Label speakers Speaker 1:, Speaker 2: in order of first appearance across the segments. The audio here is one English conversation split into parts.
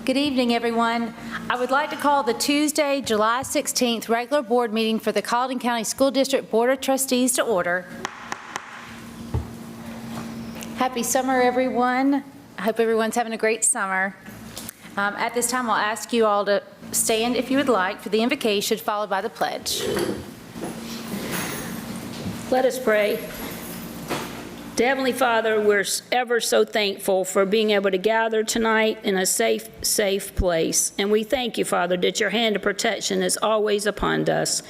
Speaker 1: Good evening, everyone. I would like to call the Tuesday, July 16th regular board meeting for the Colleton County School District Board of Trustees to order. Happy summer, everyone. I hope everyone's having a great summer. At this time, I'll ask you all to stand if you would like for the invocation, followed by the pledge.
Speaker 2: Let us pray. Dear Heavenly Father, we're ever so thankful for being able to gather tonight in a safe place. And we thank you, Father, that your hand of protection is always upon us.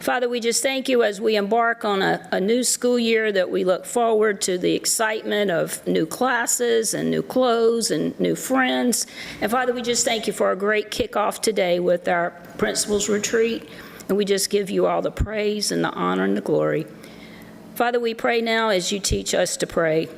Speaker 2: Father, we just thank you as we embark on a new school year, that we look forward to the excitement of new classes and new clothes and new friends. And Father, we just thank you for a great kickoff today with our principals retreat. And we just give you all the praise and the honor and the glory. Father, we pray now as you teach us to pray.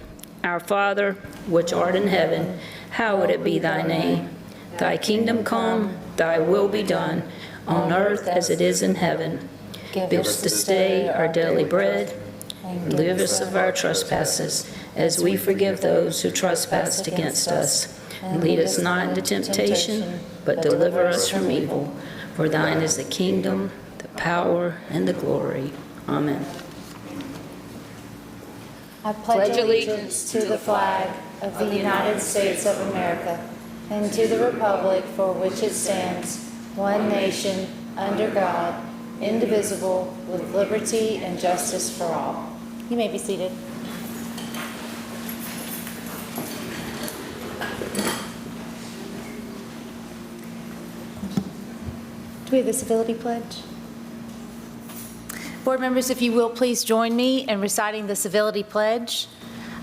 Speaker 2: Our Father, which art in heaven, hallowed it be thy name. Thy kingdom come, thy will be done, on earth as it is in heaven. Give us this day our daily bread, and forgive us of our trespasses, as we forgive those who trespass against us. And lead us not into temptation, but deliver us from evil. For thine is the kingdom, the power, and the glory. Amen.
Speaker 1: I pledge allegiance to the flag of the United States of America and to the republic for which it stands, one nation, under God, indivisible, with liberty and justice for all. You may be seated. Do we have the civility pledge? Board members, if you will please join me in reciting the civility pledge.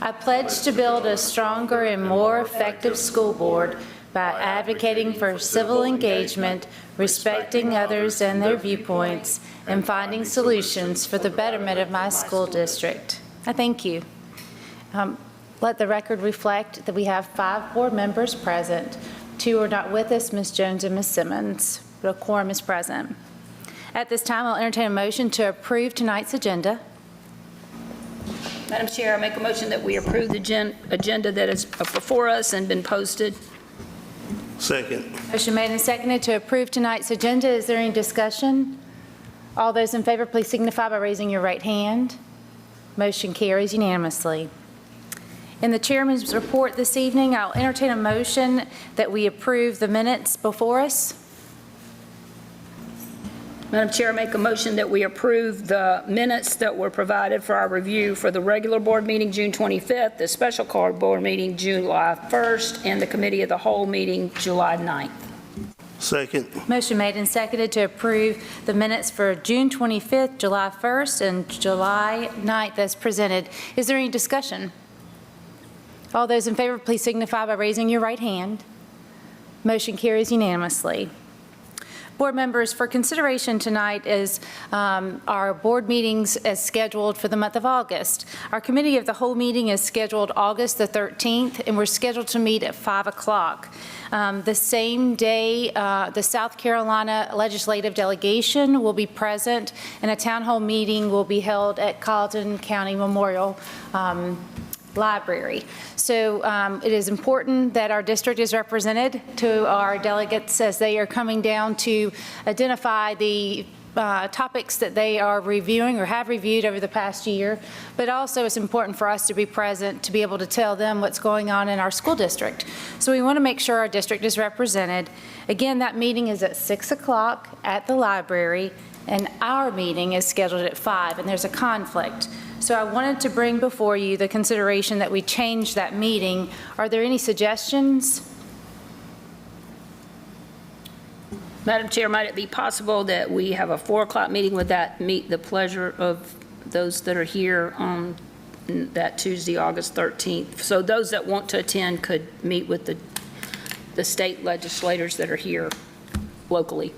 Speaker 1: I pledge to build a stronger and more effective school board by advocating for civil engagement, respecting others and their viewpoints, and finding solutions for the betterment of my school district. I thank you. Let the record reflect that we have 5 board members present. 2 are not with us, Ms. Jones and Ms. Simmons, but a quorum is present. At this time, I'll entertain a motion to approve tonight's agenda.
Speaker 2: Madam Chair, I make a motion that we approve the agenda that is before us and been posted.
Speaker 3: Second.
Speaker 1: Motion made and seconded to approve tonight's agenda. Is there any discussion? All those in favor, please signify by raising your right hand. Motion carries unanimously. In the chairman's report this evening, I'll entertain a motion that we approve the minutes before us.
Speaker 2: Madam Chair, I make a motion that we approve the minutes that were provided for our review for the regular board meeting June 25th, the special called board meeting July 1st, and the committee of the whole meeting July 9th.
Speaker 3: Second.
Speaker 1: Motion made and seconded to approve the minutes for June 25th, July 1st, and July 9th as presented. Is there any discussion? All those in favor, please signify by raising your right hand. Motion carries unanimously. Board members, for consideration tonight is our board meetings as scheduled for the month of August. Our committee of the whole meeting is scheduled August the 13th, and we're scheduled to meet at 5 o'clock. The same day, the South Carolina legislative delegation will be present, and a town hall meeting will be held at Colleton County Memorial Library. So it is important that our district is represented to our delegates as they are coming down to identify the topics that they are reviewing or have reviewed over the past year, but also it's important for us to be present to be able to tell them what's going on in our school district. So we want to make sure our district is represented. Again, that meeting is at 6 o'clock at the library, and our meeting is scheduled at 5, and there's a conflict. So I wanted to bring before you the consideration that we change that meeting. Are there any suggestions?
Speaker 2: Madam Chair, might it be possible that we have a 4 o'clock meeting? Would that meet the pleasure of those that are here on that Tuesday, August 13th? So those that want to attend could meet with the state legislators that are here locally.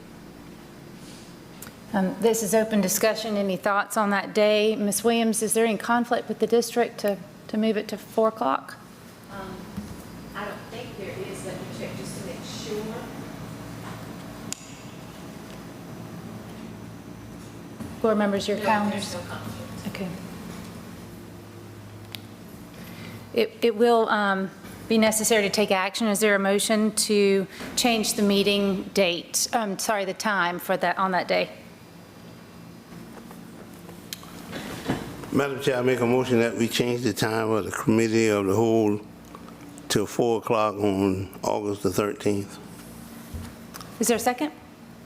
Speaker 1: This is open discussion. Any thoughts on that day? Ms. Williams, is there any conflict with the district to move it to 4 o'clock?
Speaker 4: I don't think there is. Let me check just to make sure.
Speaker 1: Board members, your
Speaker 4: No,
Speaker 1: calendars?
Speaker 4: there's no conflict.
Speaker 1: Okay. It will be necessary to take action. Is there a motion to change the meeting date, the time for that, on that day?
Speaker 3: Madam Chair, I make a motion that we change the time of the committee of the whole till 4 o'clock on August the 13th.
Speaker 1: Is there a second?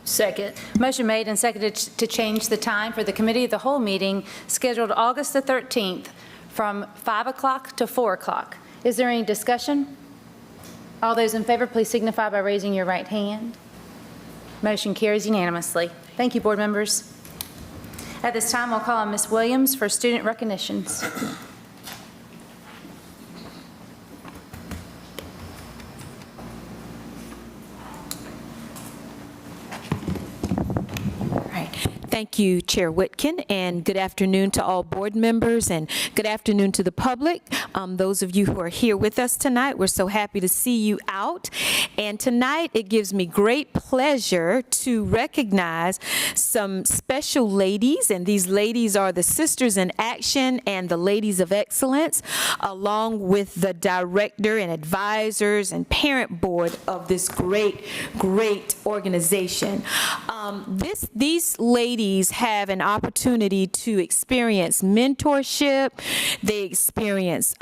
Speaker 2: Second.
Speaker 1: Motion made and seconded to change the time for the committee of the whole meeting scheduled August the 13th from 5 o'clock to 4 o'clock. Is there any discussion? All those in favor, please signify by raising your right hand. Motion carries unanimously. Thank you, board members. At this time, I'll call on Ms. Williams for student recognitions.
Speaker 5: Thank you, Chair Whitkin, and good afternoon to all board members, and good afternoon to the public. Those of you who are here with us tonight, we're so happy to see you out. And tonight, it gives me great pleasure to recognize some special ladies, and these ladies are the Sisters in Action and the Ladies of Excellence, along with the director and advisors and parent board of this great organization. These ladies have an opportunity to experience mentorship. They experience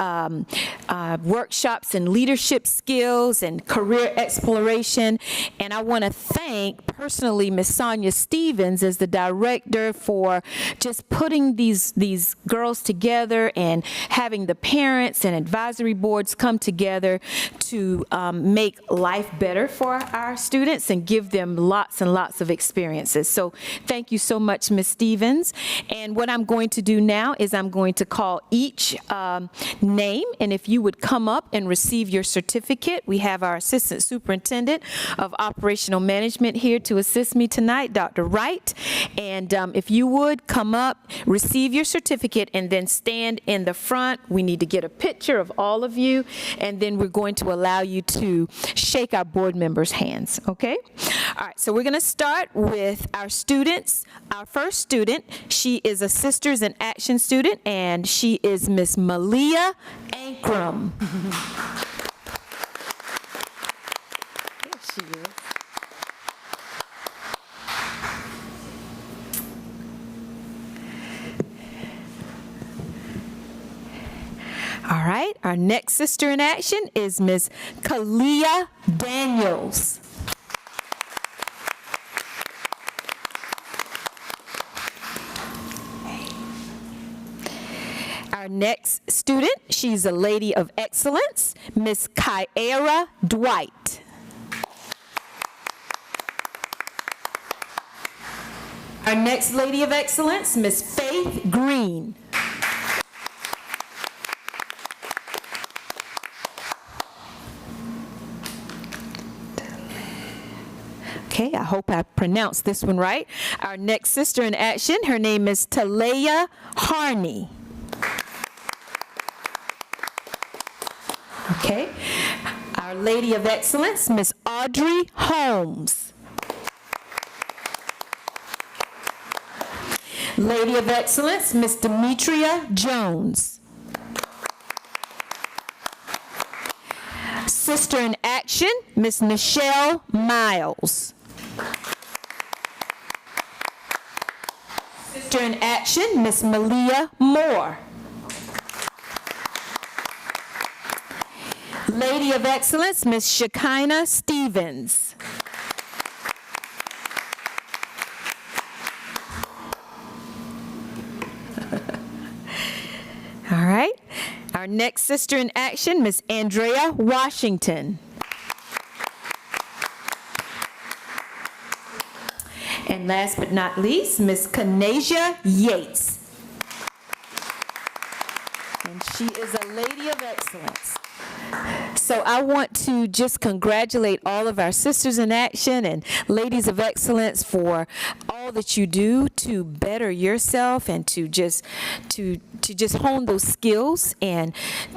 Speaker 5: workshops in leadership skills and career exploration. And I want to thank personally Ms. Sonia Stevens as the director for just putting these girls together and having the parents and advisory boards come together to make life better for our students and give them lots and lots of experiences. So thank you so much, Ms. Stevens. And what I'm going to do now is I'm going to call each name, and if you would come up and receive your certificate. We have our Assistant Superintendent of Operational Management here to assist me tonight, Dr. Wright. And if you would come up, receive your certificate, and then stand in the front. We need to get a picture of all of you, and then we're going to allow you to shake our board members' hands, okay? All right, so we're going to start with our students. Our first student, she is a Sisters in Action student, and she is Miss Malia Ankrum. There she is. All right, our next Sister in Action is Miss Kalia Daniels. Our next student, she's a Lady of Excellence, Miss Kyara Dwight. Our next Lady of Excellence, Miss Faith Green. Okay, I hope I pronounced this one right. Our next Sister in Action, her name is Talaya Harney. Okay, our Lady of Excellence, Miss Audrey Holmes. Lady of Excellence, Miss Demetria Jones. Sister in Action, Miss Michelle Miles. Sister in Action, Miss Malia Moore. Lady of Excellence, Miss Shekinah Stevens. All right. Our next Sister in Action, Miss Andrea Washington. And last but not least, Miss Kanasia Yates. And she is a Lady of Excellence. So I want to just congratulate all of our Sisters in Action and Ladies of Excellence for all that you do to better yourself and to just hone those skills and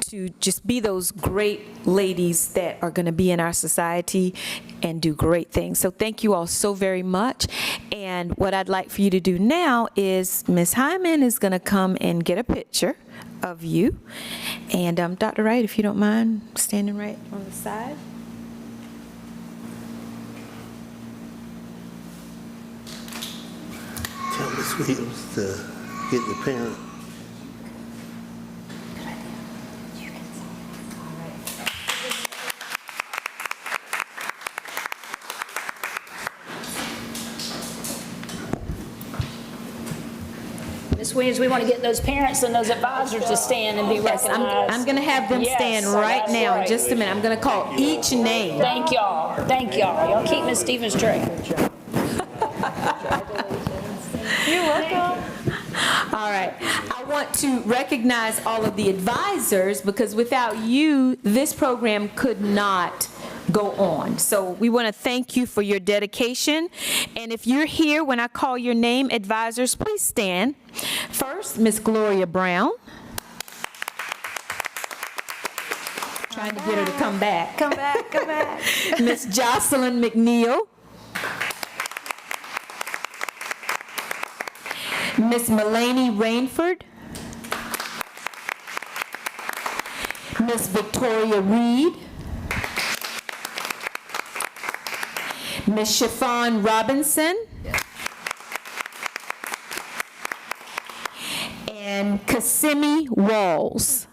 Speaker 5: to just be those great ladies that are going to be in our society and do great things. So thank you all so very much. And what I'd like for you to do now is Ms. Hyman is going to come and get a picture of you. And Dr. Wright, if you don't mind standing right on the side.
Speaker 3: Tell Ms. Williams to get the parent.
Speaker 2: Ms. Williams, we want to get those parents and those advisors to stand and be
Speaker 5: Yes,
Speaker 2: recognized.
Speaker 5: I'm going to have them
Speaker 2: Yes,
Speaker 5: stand right
Speaker 2: that's
Speaker 5: now in
Speaker 2: right.
Speaker 5: just a minute. I'm going to call each name.
Speaker 2: Thank y'all. Thank y'all. Y'all keep Ms. Stevens straight.
Speaker 5: All right. I want to recognize all of the advisors because without you, this program could not go on. So we want to thank you for your dedication. And if you're here when I call your name, advisors, please stand. First, Miss Gloria Brown. Trying to get her to come back.
Speaker 1: Come back, come back.
Speaker 5: Miss Jocelyn McNeil. Miss Melanie Rainford. Miss Victoria Reed. Miss Chiffon Robinson. And Kissimmee Walls.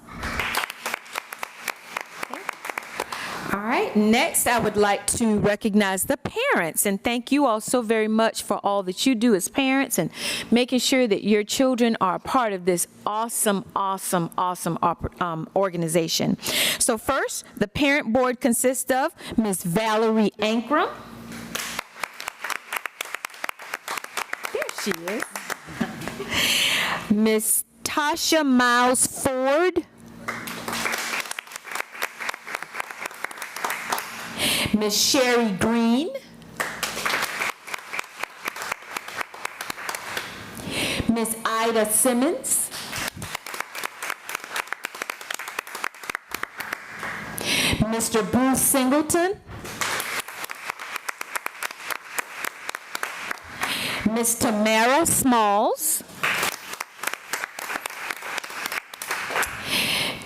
Speaker 5: All right, next I would like to recognize the parents and thank you all so very much for all that you do as parents and making sure that your children are a part of this awesome organization. So first, the parent board consists of Ms. Valerie Ankrum. There she is. Ms. Tasha Miles Ford. Miss Sherry Green. Miss Ida Simmons. Mr. Bruce Singleton. Miss Tamara Smalls.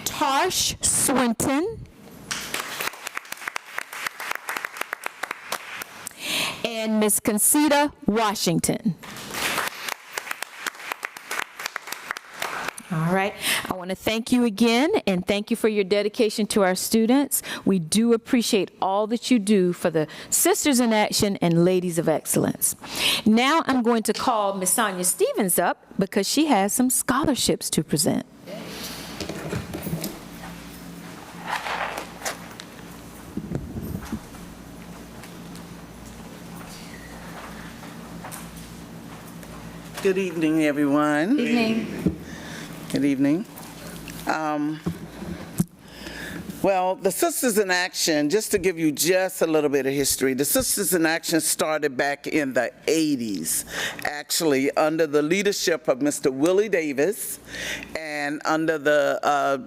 Speaker 5: Tarsh Swinton. And Miss Concita Washington. All right, I want to thank you again and thank you for your dedication to our students. We do appreciate all that you do for the Sisters in Action and Ladies of Excellence. Now I'm going to call Miss Sonia Stevens up because she has some scholarships to present.
Speaker 6: Good evening, everyone.
Speaker 1: Evening.
Speaker 6: Good evening. Well, the Sisters in Action, just to give you just a little bit of history, the Sisters in Action started back in the 80s, actually under the leadership of Mr. Willie Davis and under the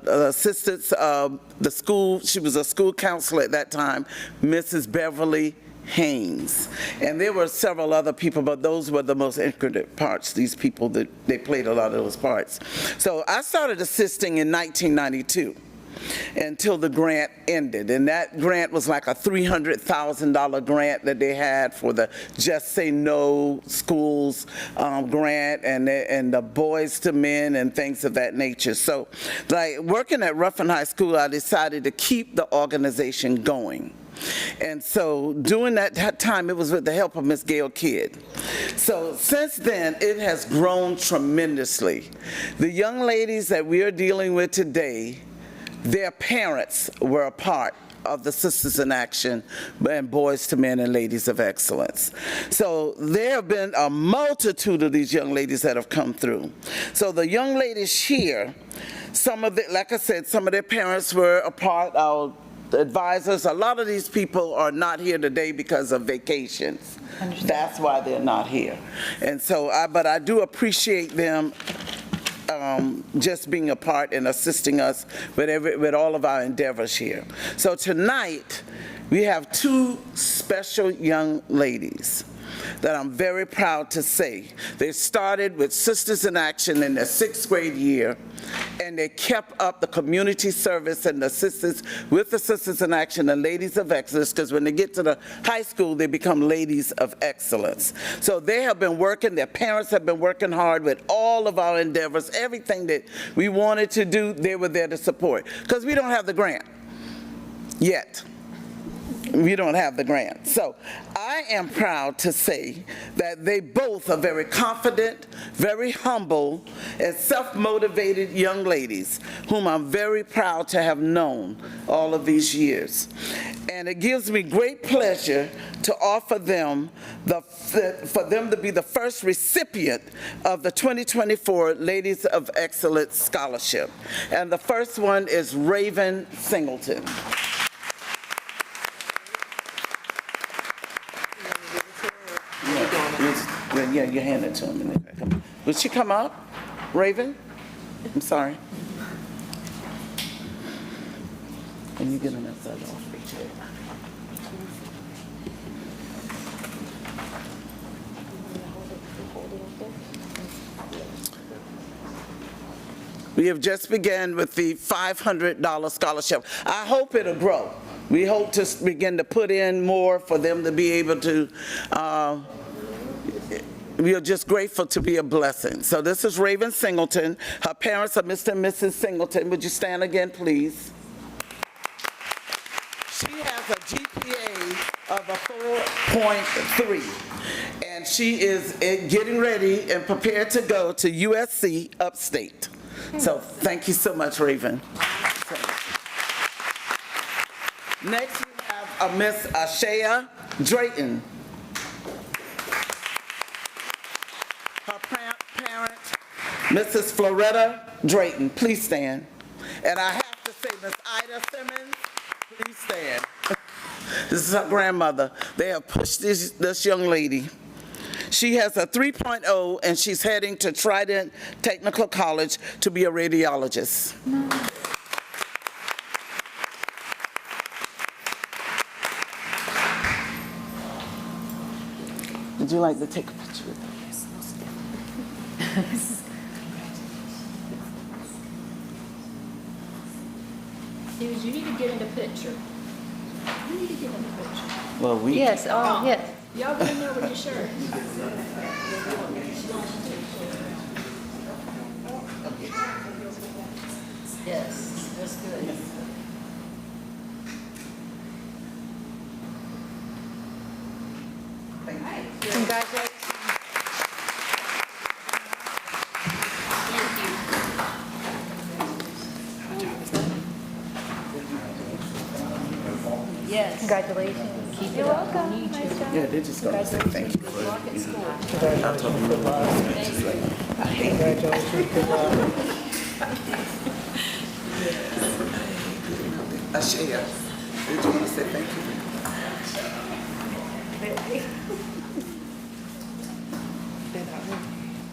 Speaker 6: assistance of the school, she was a school counselor at that time, Mrs. Beverly Haynes. And there were several other people, but those were the most intricate parts, these people, that they played a lot of those parts. So I started assisting in 1992 until the grant ended. And that grant was like a $300,000 grant that they had for the Just Say No schools grant and the Boys to Men and things of that nature. So like working at Ruffin High School, I decided to keep the organization going. And so during that time, it was with the help of Miss Gail Kidd. So since then, it has grown tremendously. The young ladies that we are dealing with today, their parents were a part of the Sisters in Action and Boys to Men and Ladies of Excellence. So there have been a multitude of these young ladies that have come through. So the young ladies here, some of the, like I said, some of their parents were a part of the advisors. A lot of these people are not here today because of vacations. That's why they're not here. And so, but I do appreciate them just being a part and assisting us with all of our endeavors here. So tonight, we have two special young ladies. that I'm very proud to say. They started with Sisters in Action in their 6th grade year, and they kept up the community service and the sisters, with the Sisters in Action and Ladies of Excellence, because when they get to the high school, they become Ladies of Excellence. So they have been working, their parents have been working hard with all of our endeavors, everything that we wanted to do, they were there to support. Because we don't have the grant yet. We don't have the grant. So I am proud to say that they both are very confident, very humble, and self-motivated young ladies whom I'm very proud to have known all of these years. And it gives me great pleasure to offer them for them to be the first recipient of the 2024 Ladies of Excellence Scholarship. And the first one is Raven Singleton. Yeah, you hand it to him. Would she come up? Raven? I'm sorry. Can you get on that side off? We have just begun with the $500 scholarship. I hope it'll grow. We hope to begin to put in more for them to be able to, we are just grateful to be a blessing. So this is Raven Singleton. Her parents are Mr. and Mrs. Singleton. Would you stand again, please? She has a GPA of a 4.3, and she is getting ready and prepared to go to USC Upstate. So thank you so much, Raven. Next, we have a Miss Ashaya Drayton. Her parent, Mrs. Floretta Drayton. Please stand. And I have to say, Miss Ida Simmons, please stand. This is her grandmother. They have pushed this young lady. She has a 3.0, and she's heading to Trident Technical College to be a radiologist. Would you like to take a picture with them?
Speaker 2: Stevens, you need to get in the picture. You need to get in the picture.
Speaker 6: Well, we.
Speaker 1: Yes, oh, yes.
Speaker 2: Y'all get in there with your shirt. Yes, that's good.
Speaker 1: Congratulations.
Speaker 2: Yes.
Speaker 1: Congratulations.
Speaker 2: You're welcome.
Speaker 6: Yeah, they're just going to say thank you. Ashaya, did you want to say thank you?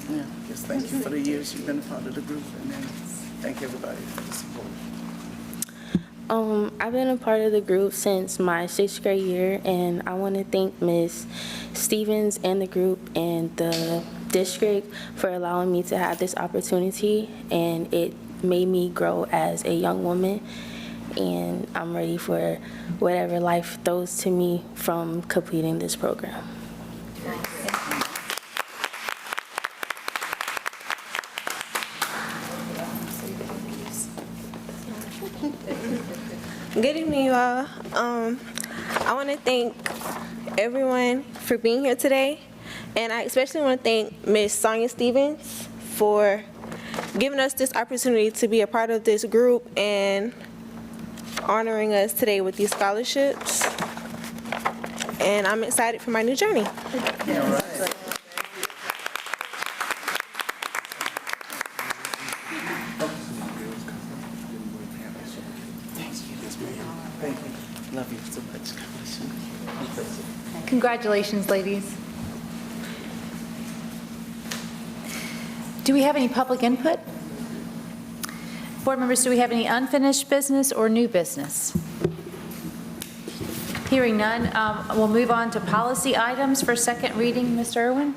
Speaker 6: Yeah, just thank you for the years you've been a part of the group, and then thank everybody for the support.
Speaker 7: I've been a part of the group since my 6th grade year, and I want to thank Ms. Stevens and the group and the district for allowing me to have this opportunity, and it made me grow as a young woman, and I'm ready for whatever life throws to me from completing this program.
Speaker 8: Good evening, you all. I want to thank everyone for being here today, and I especially want to thank Ms. Sonia Stevens for giving us this opportunity to be a part of this group and honoring us today with these scholarships. And I'm excited for my new journey.
Speaker 6: Thank you. Love you so much.
Speaker 1: Congratulations, ladies. Do we have any public input? Board members, do we have any unfinished business or new business? Hearing none, we'll move on to policy items for second reading. Mr. Irwin?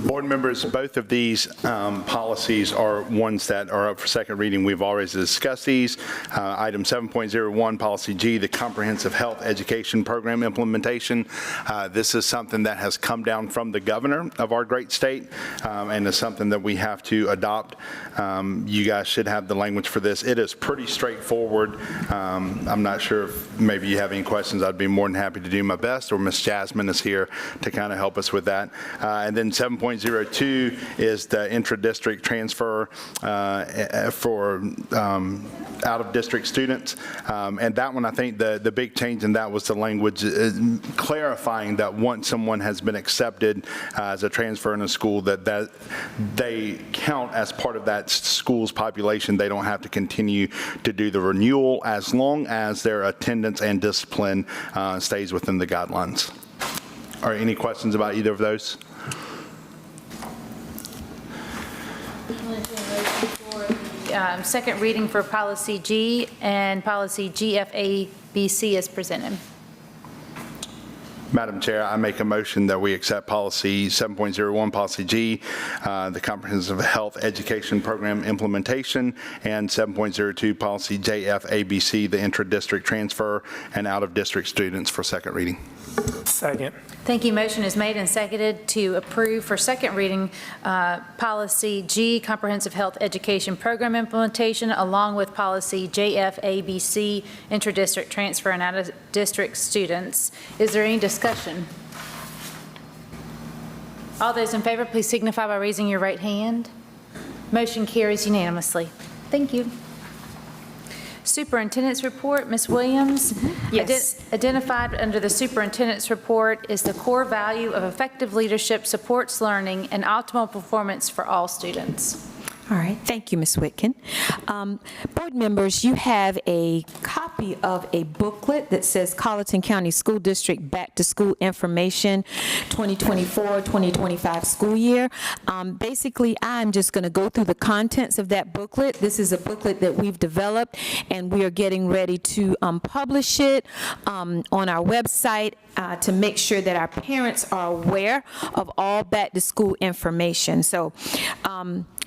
Speaker 9: Board members, both of these policies are ones that are up for second reading. We've already discussed these. Item 7.01, Policy G, the Comprehensive Health Education Program implementation. This is something that has come down from the governor of our great state and is something that we have to adopt. You guys should have the language for this. It is pretty straightforward. I'm not sure if maybe you have any questions. I'd be more than happy to do my best, or Ms. Jasmine is here to kind of help us with that. And then 7.02 is the intra-district transfer for out-of-district students. And that one, I think the big change in that was the language clarifying that once someone has been accepted as a transfer in a school, that they count as part of that school's population. They don't have to continue to do the renewal as long as their attendance and discipline stays within the guidelines. Are any questions about either of those?
Speaker 1: Second reading for Policy G and Policy GFABC as presented.
Speaker 9: Madam Chair, I make a motion that we accept Policy 7.01, Policy G, the Comprehensive Health Education Program implementation, and 7.02, Policy JFABC, the intra-district transfer and out-of-district students for second reading.
Speaker 10: Second.
Speaker 1: Thank you. Motion is made and seconded to approve for second reading Policy G, Comprehensive Health Education Program implementation, along with Policy JFABC, intra-district transfer and out-of-district students. Is there any discussion? All those in favor, please signify by raising your right hand. Motion carries unanimously. Thank you. Superintendent's report, Ms. Williams.
Speaker 5: Yes.
Speaker 1: Identified under the superintendent's report is the core value of effective leadership supports learning and optimal performance for all students.
Speaker 5: All right, thank you, Ms. Whitkin. Board members, you have a copy of a booklet that says Colleton County School District Back to School Information 2024-2025 school year. Basically, I'm just going to go through the contents of that booklet. This is a booklet that we've developed, and we are getting ready to publish it on our website to make sure that our parents are aware of all back to school information. So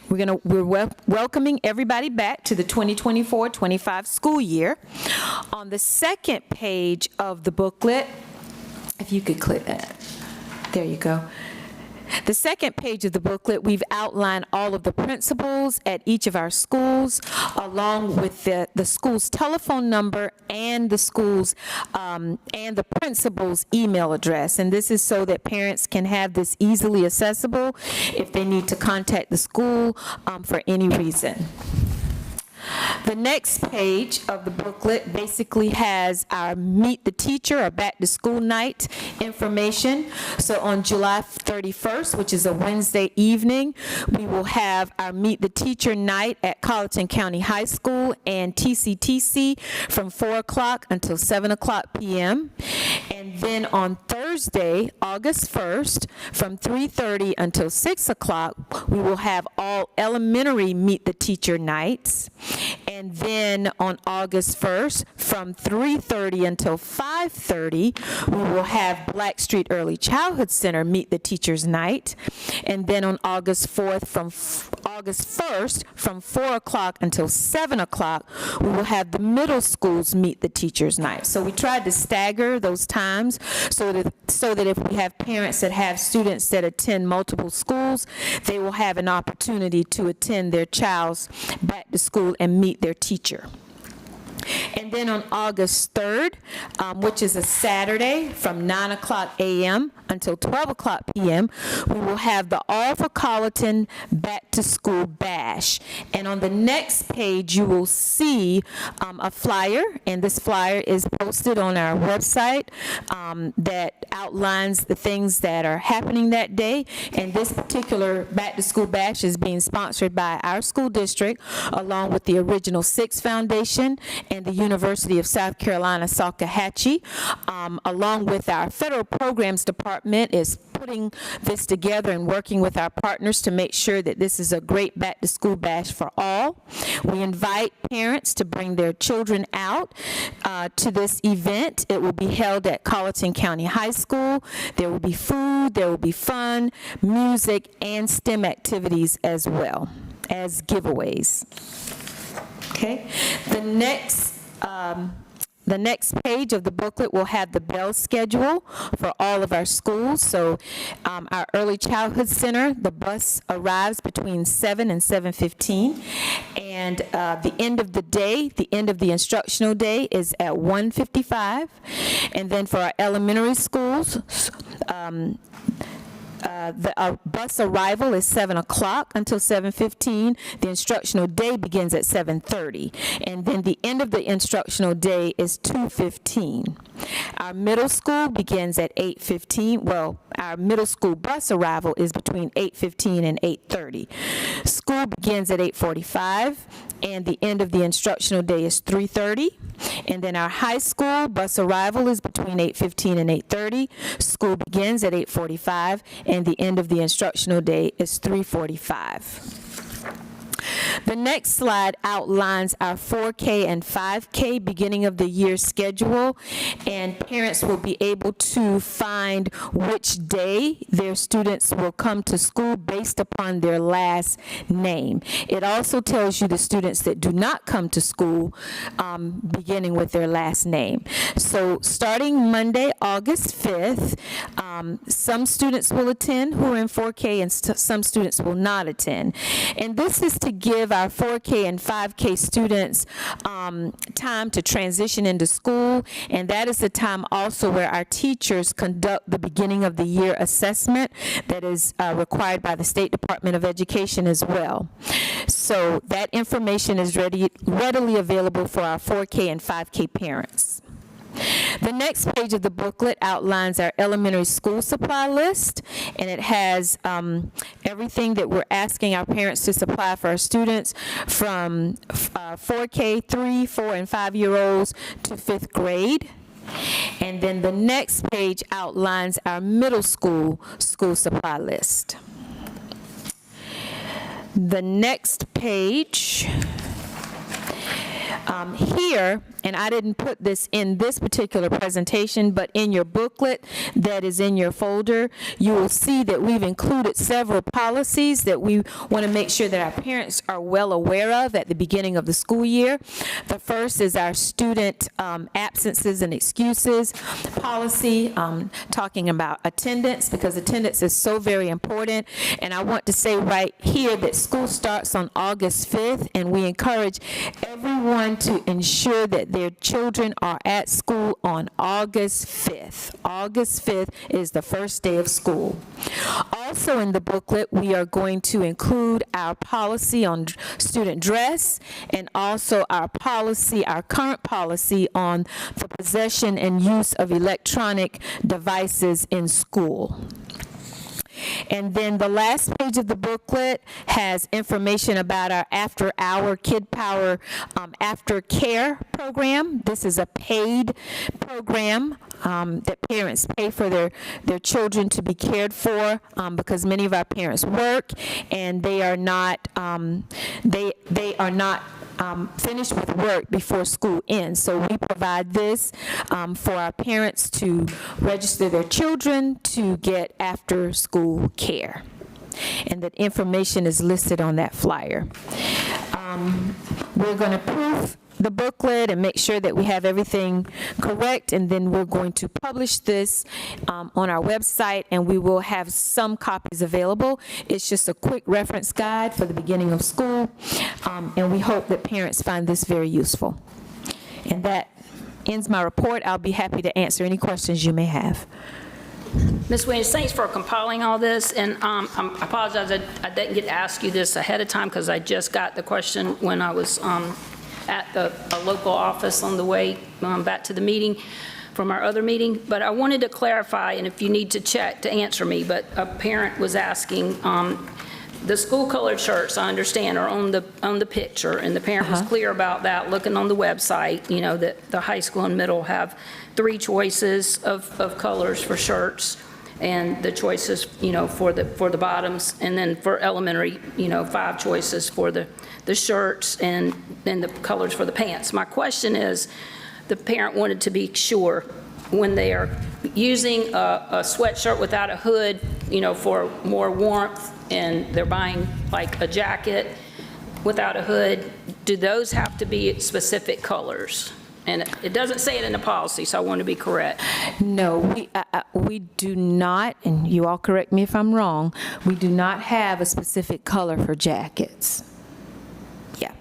Speaker 5: we're welcoming everybody back to the 2024-25 school year. On the second page of the booklet, if you could click that, there you go. The second page of the booklet, we've outlined all of the principals at each of our schools, along with the school's telephone number and the school's and the principal's email address. And this is so that parents can have this easily accessible if they need to contact the school for any reason. The next page of the booklet basically has our Meet the Teacher, or Back to School Night information. So on July 31st, which is a Wednesday evening, we will have our Meet the Teacher night at Colleton County High School and TCTC from 4 o'clock until 7 o'clock p.m. And then on Thursday, August 1st, from 3:30 until 6 o'clock, we will have all elementary Meet the Teacher nights. And then on August 1st, from 3:30 until 5:30, we will have Blackstreet Early Childhood Center Meet the Teachers Night. And then on August 4th, August 1st, from 4 o'clock until 7 o'clock, we will have the middle schools Meet the Teachers Night. So we tried to stagger those times so that if we have parents that have students that attend multiple schools, they will have an opportunity to attend their child's back to school and meet their teacher. And then on August 3rd, which is a Saturday, from 9 o'clock a.m. until 12 o'clock p.m., we will have the All for Colleton Back to School Bash. And on the next page, you will see a flyer, and this flyer is posted on our website that outlines the things that are happening that day. And this particular Back to School Bash is being sponsored by our school district, along with the Original Six Foundation and the University of South Carolina, Salkehatchie, along with our Federal Programs Department, is putting this together and working with our partners to make sure that this is a great back-to-school bash for all. We invite parents to bring their children out to this event. It will be held at Colleton County High School. There will be food, there will be fun, music, and STEM activities as well as giveaways. Okay, the next page of the booklet will have the bell schedule for all of our schools. So our Early Childhood Center, the bus arrives between 7 and 7:15. And the end of the day, the end of the instructional day is at 1:55. And then for our elementary schools, the bus arrival is 7 o'clock until 7:15. The instructional day begins at 7:30. And then the end of the instructional day is 2:15. Our middle school begins at 8:15. Well, our middle school bus arrival is between 8:15 and 8:30. School begins at 8:45. And the end of the instructional day is 3:30. And then our high school bus arrival is between 8:15 and 8:30. School begins at 8:45, and the end of the instructional day is 3:45. The next slide outlines our 4K and 5K beginning of the year schedule, and parents will be able to find which day their students will come to school based upon their last name. It also tells you the students that do not come to school beginning with their last name. So starting Monday, August 5th, some students will attend who are in 4K and some students will not attend. And this is to give our 4K and 5K students time to transition into school, and that is the time also where our teachers conduct the beginning of the year assessment that is required by the State Department of Education as well. So that information is readily available for our 4K and 5K parents. The next page of the booklet outlines our elementary school supply list, and it has everything that we're asking our parents to supply for our students from 4K, 3, 4, and 5-year-olds to 5th grade. And then the next page outlines our middle school supply list. The next page here, and I didn't put this in this particular presentation, but in your booklet that is in your folder, you will see that we've included several policies that we want to make sure that our parents are well aware of at the beginning of the school year. The first is our student absences and excuses policy, talking about attendance, because attendance is so very important. And I want to say right here that school starts on August 5th, and we encourage everyone to ensure that their children are at school on August 5th. August 5th is the first day of school. Also in the booklet, we are going to include our policy on student dress, and also our current policy on the possession and use of electronic devices in school. And then the last page of the booklet has information about our after-hour Kid Power aftercare program. This is a paid program that parents pay for their children to be cared for, because many of our parents work and they are not finished with work before school ends. So we provide this for our parents to register their children to get after-school care. And that information is listed on that flyer. We're going to proof the booklet and make sure that we have everything correct, and then we're going to publish this on our website, and we will have some copies available. It's just a quick reference guide for the beginning of school, and we hope that parents find this very useful. And that ends my report. I'll be happy to answer any questions you may have.
Speaker 2: Ms. Williams, thanks for compiling all this, and I apologize I didn't get to ask you this ahead of time because I just got the question when I was at a local office on the way back to the meeting from our other meeting. But I wanted to clarify, and if you need to check to answer me, but a parent was asking the school-colored shirts, I understand, are on the picture, and the parent was clear about that, looking on the website, you know, that the high school and middle have 3 choices of colors for shirts, and the choices, you know, for the bottoms, and then for elementary, you know, 5 choices for the shirts and then the colors for the pants. My question is, the parent wanted to be sure when they are using a sweatshirt without a hood, you know, for more warmth, and they're buying like a jacket without a hood, do those have to be specific colors? And it doesn't say it in the policy, so I want to be correct.
Speaker 5: No, we do not, and you all correct me if I'm wrong, we do not have a specific color for jackets. Yeah.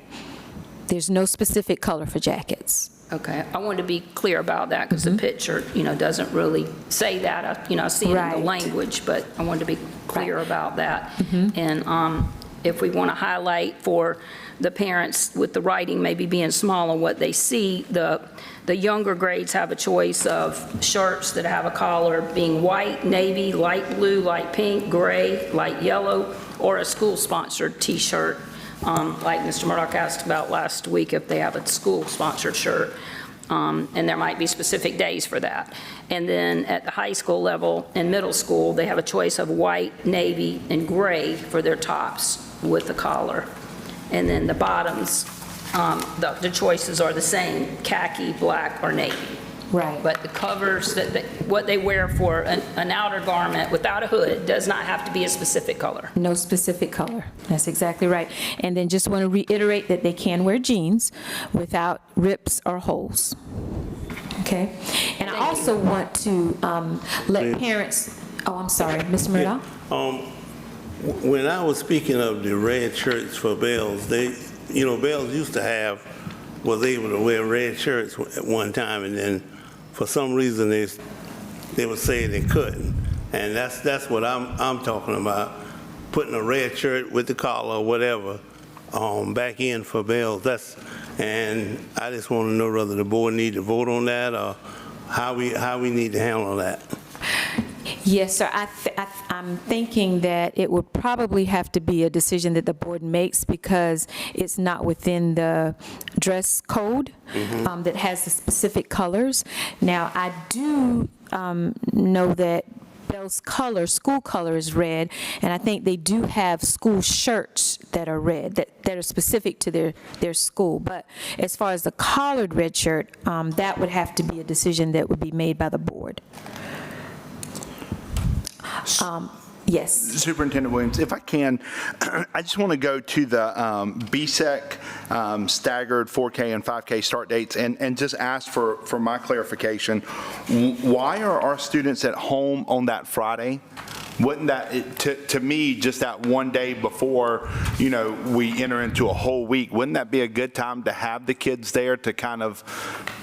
Speaker 5: There's no specific color for jackets.
Speaker 2: Okay, I wanted to be clear about that, because the picture, you know, doesn't really say that. I see it in
Speaker 5: Right.
Speaker 2: the language, but I wanted to be clear about that. And if we want to highlight for the parents with the writing maybe being small on what they see, the younger grades have a choice of shirts that have a collar being white, navy, light blue, light pink, gray, light yellow, or a school-sponsored T-shirt. Like Mr. Murdoch asked about last week, if they have a school-sponsored shirt, and there might be specific days for that. And then at the high school level and middle school, they have a choice of white, navy, and gray for their tops with the collar. And then the bottoms, the choices are the same, khaki, black, or navy.
Speaker 5: Right.
Speaker 2: But the covers, what they wear for an outer garment without a hood does not have to be a specific color.
Speaker 5: No specific color. That's exactly right. And then just want to reiterate that they can wear jeans without rips or holes. Okay? And I also want to let parents, oh, I'm sorry, Mr. Murdoch?
Speaker 3: When I was speaking of the red shirts for Bells, Bells used to was able to wear red shirts at one time, and then for some reason they would say they couldn't. And that's what I'm talking about, putting a red shirt with the collar or whatever back in for Bells. And I just want to know whether the board need to vote on that, or how we need to handle that.
Speaker 5: Yes, sir. I'm thinking that it would probably have to be a decision that the board makes, because it's not within the dress code that has the specific colors. Now, I do know that Bell's color, school color, is red, and I think they do have school shirts that are red, that are specific to their school. But as far as the collared red shirt, that would have to be a decision that would be made by the board. Yes.
Speaker 9: Superintendent Williams, if I can, I just want to go to the BSEC staggered 4K and 5K start dates and just ask for my clarification. Why are our students at home on that Friday? Wouldn't that, to me, just that one day before, we enter into a whole week, wouldn't that be a good time to have the kids there to kind of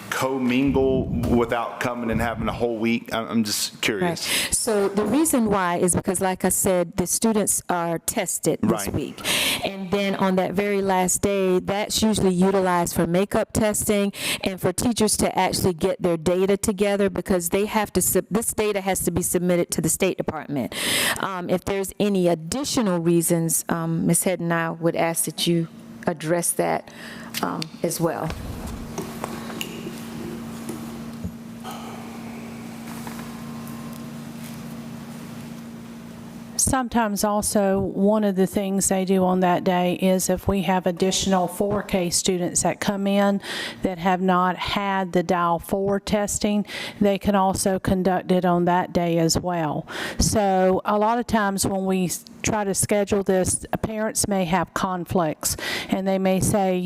Speaker 9: co-mingle without coming and having a whole week? I'm just curious.
Speaker 5: Right. So the reason why is because, like I said, the students are tested this week. And then on that very last day, that's usually utilized for makeup testing and for teachers to actually get their data together, because they have to, this data has to be submitted to the State Department. If there's any additional reasons, Ms. Head and I would ask that you address that as well.
Speaker 10: Sometimes also, one of the things they do on that day is if we have additional 4K students that come in that have not had the Dial 4 testing, they can also conduct it on that day as well. So a lot of times when we try to schedule this, parents may have conflicts, and they may say,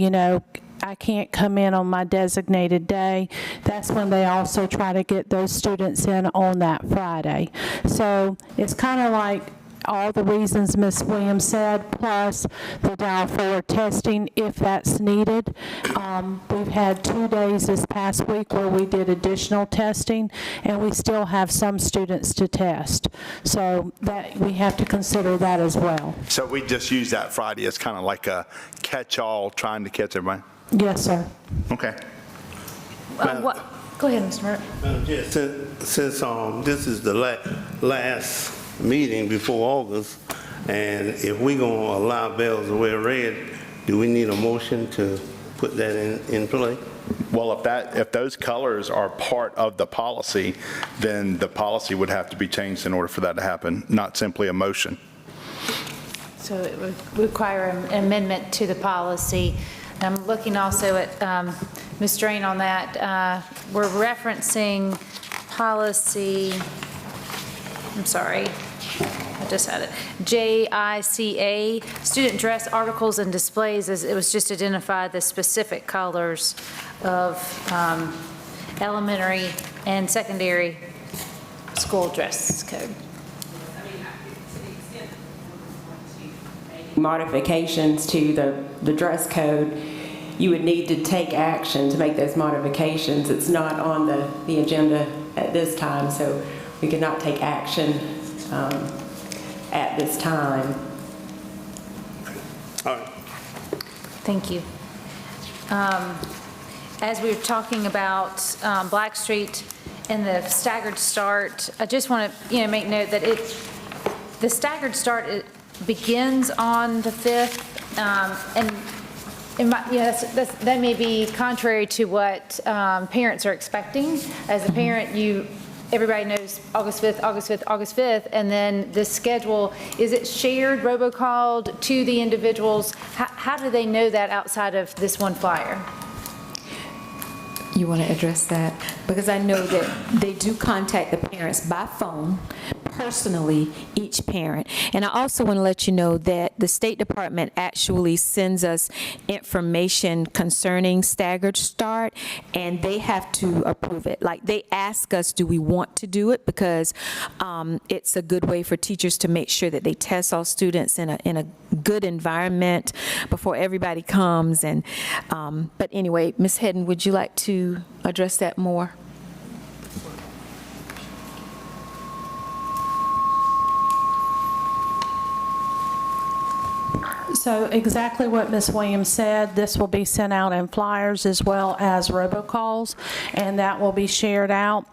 Speaker 10: I can't come in on my designated day. That's when they also try to get those students in on that Friday. So it's kind of like all the reasons Ms. Williams said, plus the Dial 4 testing if that's needed. We've had 2 days this past week where we did additional testing, and we still have some students to test. So that we have to consider that as well.
Speaker 9: So we just use that Friday as kind of like a catch-all, trying to catch everybody?
Speaker 10: Yes, sir.
Speaker 9: Okay.
Speaker 1: Go ahead, Mr. Murdoch.
Speaker 3: Madam Chair, since this is the last meeting before August, And if we're going to allow bells to wear red, do we need a motion to put that in play?
Speaker 9: Well, if those colors are part of the policy, then the policy would have to be changed in order for that to happen, not simply a motion.
Speaker 1: So it would require an amendment to the policy. I'm looking also at Ms. Drain on that. We're referencing policy, I'm sorry, I just had it, JICA, student dress articles and displays, as it was just identified the specific colors of elementary and secondary school dress code.
Speaker 11: Modifications to the dress code, you would need to take action to make those modifications. It's not on the agenda at this time, so we cannot take action at this time.
Speaker 3: All right.
Speaker 1: Thank you. As we were talking about Blackstreet and the staggered start, I just want to, make note that the staggered start begins on the 5th, and that may be contrary to what parents are expecting. As a parent, everybody knows August 5th, August 5th, August 5th, and then the schedule, is it shared, robocalled to the individuals? How do they know that outside of this one flyer?
Speaker 5: You want to address that? Because I know that they do contact the parents by phone, personally, each parent. And I also want to let you know that the State Department actually sends us information concerning staggered start, and they have to approve it. Like, they ask us, do we want to do it? Because it's a good way for teachers to make sure that they test all students in a good environment before everybody comes. And but anyway, Ms. Hedden, would you like to address that more?
Speaker 10: So exactly what Ms. Williams said, this will be sent out in flyers as well as robocalls, and that will be shared out.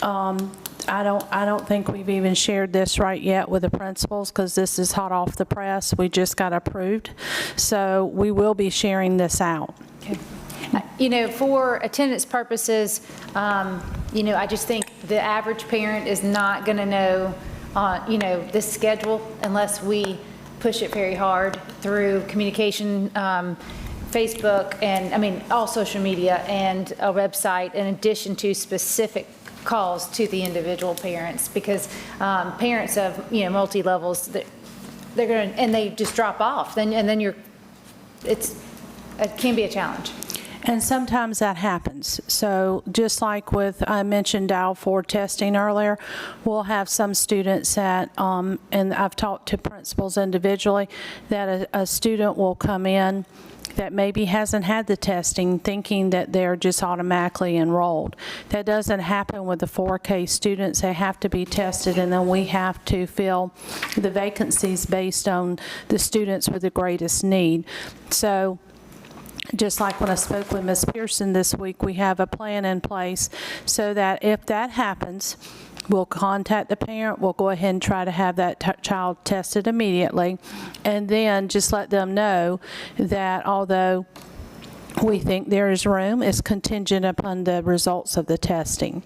Speaker 10: I don't think we've even shared this right yet with the principals because this is hot off the press. We just got approved. So we will be sharing this out.
Speaker 1: Okay. For attendance purposes, I just think the average parent is not going to know, this schedule unless we push it very hard through communication, Facebook, and all social media and a website, in addition to specific calls to the individual parents, because parents of multi-levels, they're going to, and they just drop off. Then it can be a challenge.
Speaker 10: And sometimes that happens. So just like with, I mentioned Dial 4 testing earlier, we'll have some students that, and I've talked to principals individually, that a student will come in that maybe hasn't had the testing, thinking that they're just automatically enrolled. That doesn't happen with the 4K students. They have to be tested, and then we have to fill the vacancies based on the students with the greatest need. So just like when I spoke with Ms. Pearson this week, we have a plan in place so that if that happens, we'll contact the parent, we'll go ahead and try to have that child tested immediately, and then just let them know that although we think there is room, it's contingent upon the results of the testing.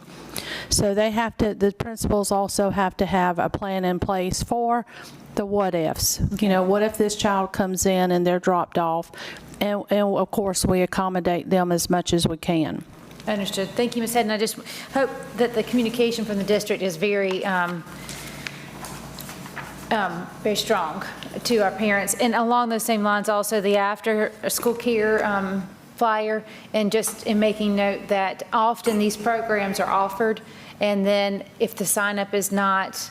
Speaker 10: So the principals also have to have a plan in place for the what ifs. What if this child comes in and they're dropped off? And of course, we accommodate them as much as we can.
Speaker 1: Understood. Thank you, Ms. Hedden. I just hope that the communication from the district is very strong to our parents. And along those same lines, also the after-school care flyer, and just in making note that often these programs are offered, and then if the sign-up is not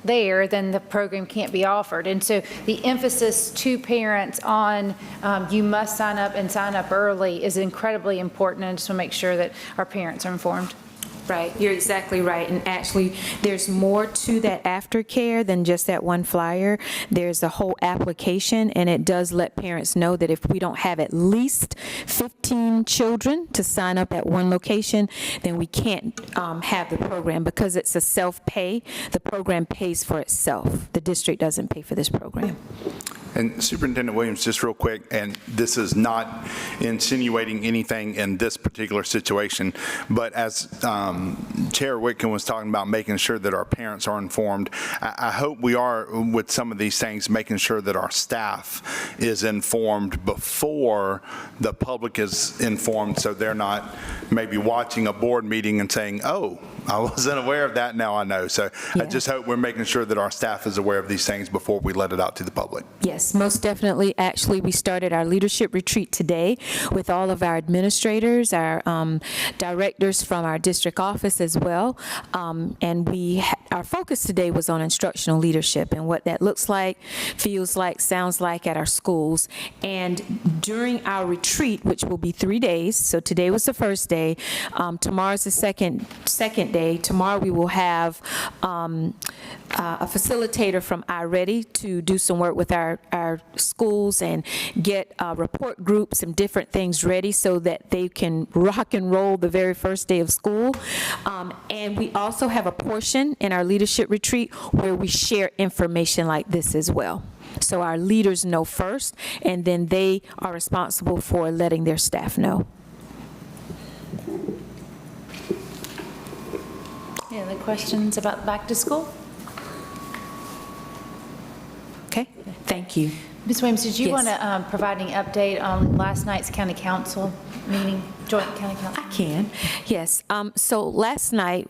Speaker 1: there, then the program can't be offered. And so the emphasis to parents on you must sign up and sign up early is incredibly important, and I just want to make sure that our parents are informed.
Speaker 5: Right, you're exactly right. And actually, there's more to that aftercare than just that one flyer. There's a whole application, and it does let parents know that if we don't have at least 15 children to sign up at one location, then we can't have the program because it's a self-pay. The program pays for itself. The district doesn't pay for this program.
Speaker 9: And Superintendent Williams, just real quick, and this is not insinuating anything in this particular situation, but as Chair Whitkin was talking about making sure that our parents are informed, I hope we are, with some of these things, making sure that our staff is informed before the public is informed, so they're not maybe watching a board meeting and saying, oh, I wasn't aware of that, now I know. So
Speaker 5: Yeah.
Speaker 9: I just hope we're making sure that our staff is aware of these things before we let it out to the public.
Speaker 5: Yes, most definitely. Actually, we started our leadership retreat today with all of our administrators, our directors from our district office as well. And our focus today was on instructional leadership and what that looks like, feels like, sounds like at our schools. And during our retreat, which will be 3 days, so today was the first day, tomorrow's the second day. Tomorrow we will have a facilitator from iReady to do some work with our schools and get report groups and different things ready so that they can rock and roll the very first day of school. And we also have a portion in our leadership retreat where we share information like this as well. So our leaders know first, and then they are responsible for letting their staff know.
Speaker 1: Any other questions about back to school?
Speaker 5: Okay, thank you.
Speaker 1: Ms. Williams, did you
Speaker 5: Yes.
Speaker 1: want to provide any update on last night's county council meeting, joint county council?
Speaker 5: I can, yes. So last night,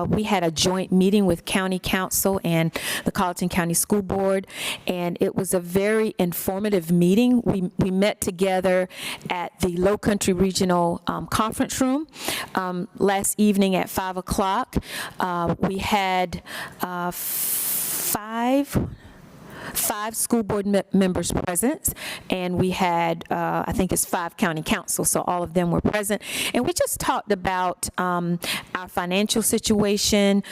Speaker 5: we had a joint meeting with County Council and the Colleton County School Board, and it was a very informative meeting. We met together at the Low Country Regional Conference Room last evening at 5 o'clock. We had five school board members present, and we had, I think it's 5 county councils, so all of them were present. And we just talked about our financial situation.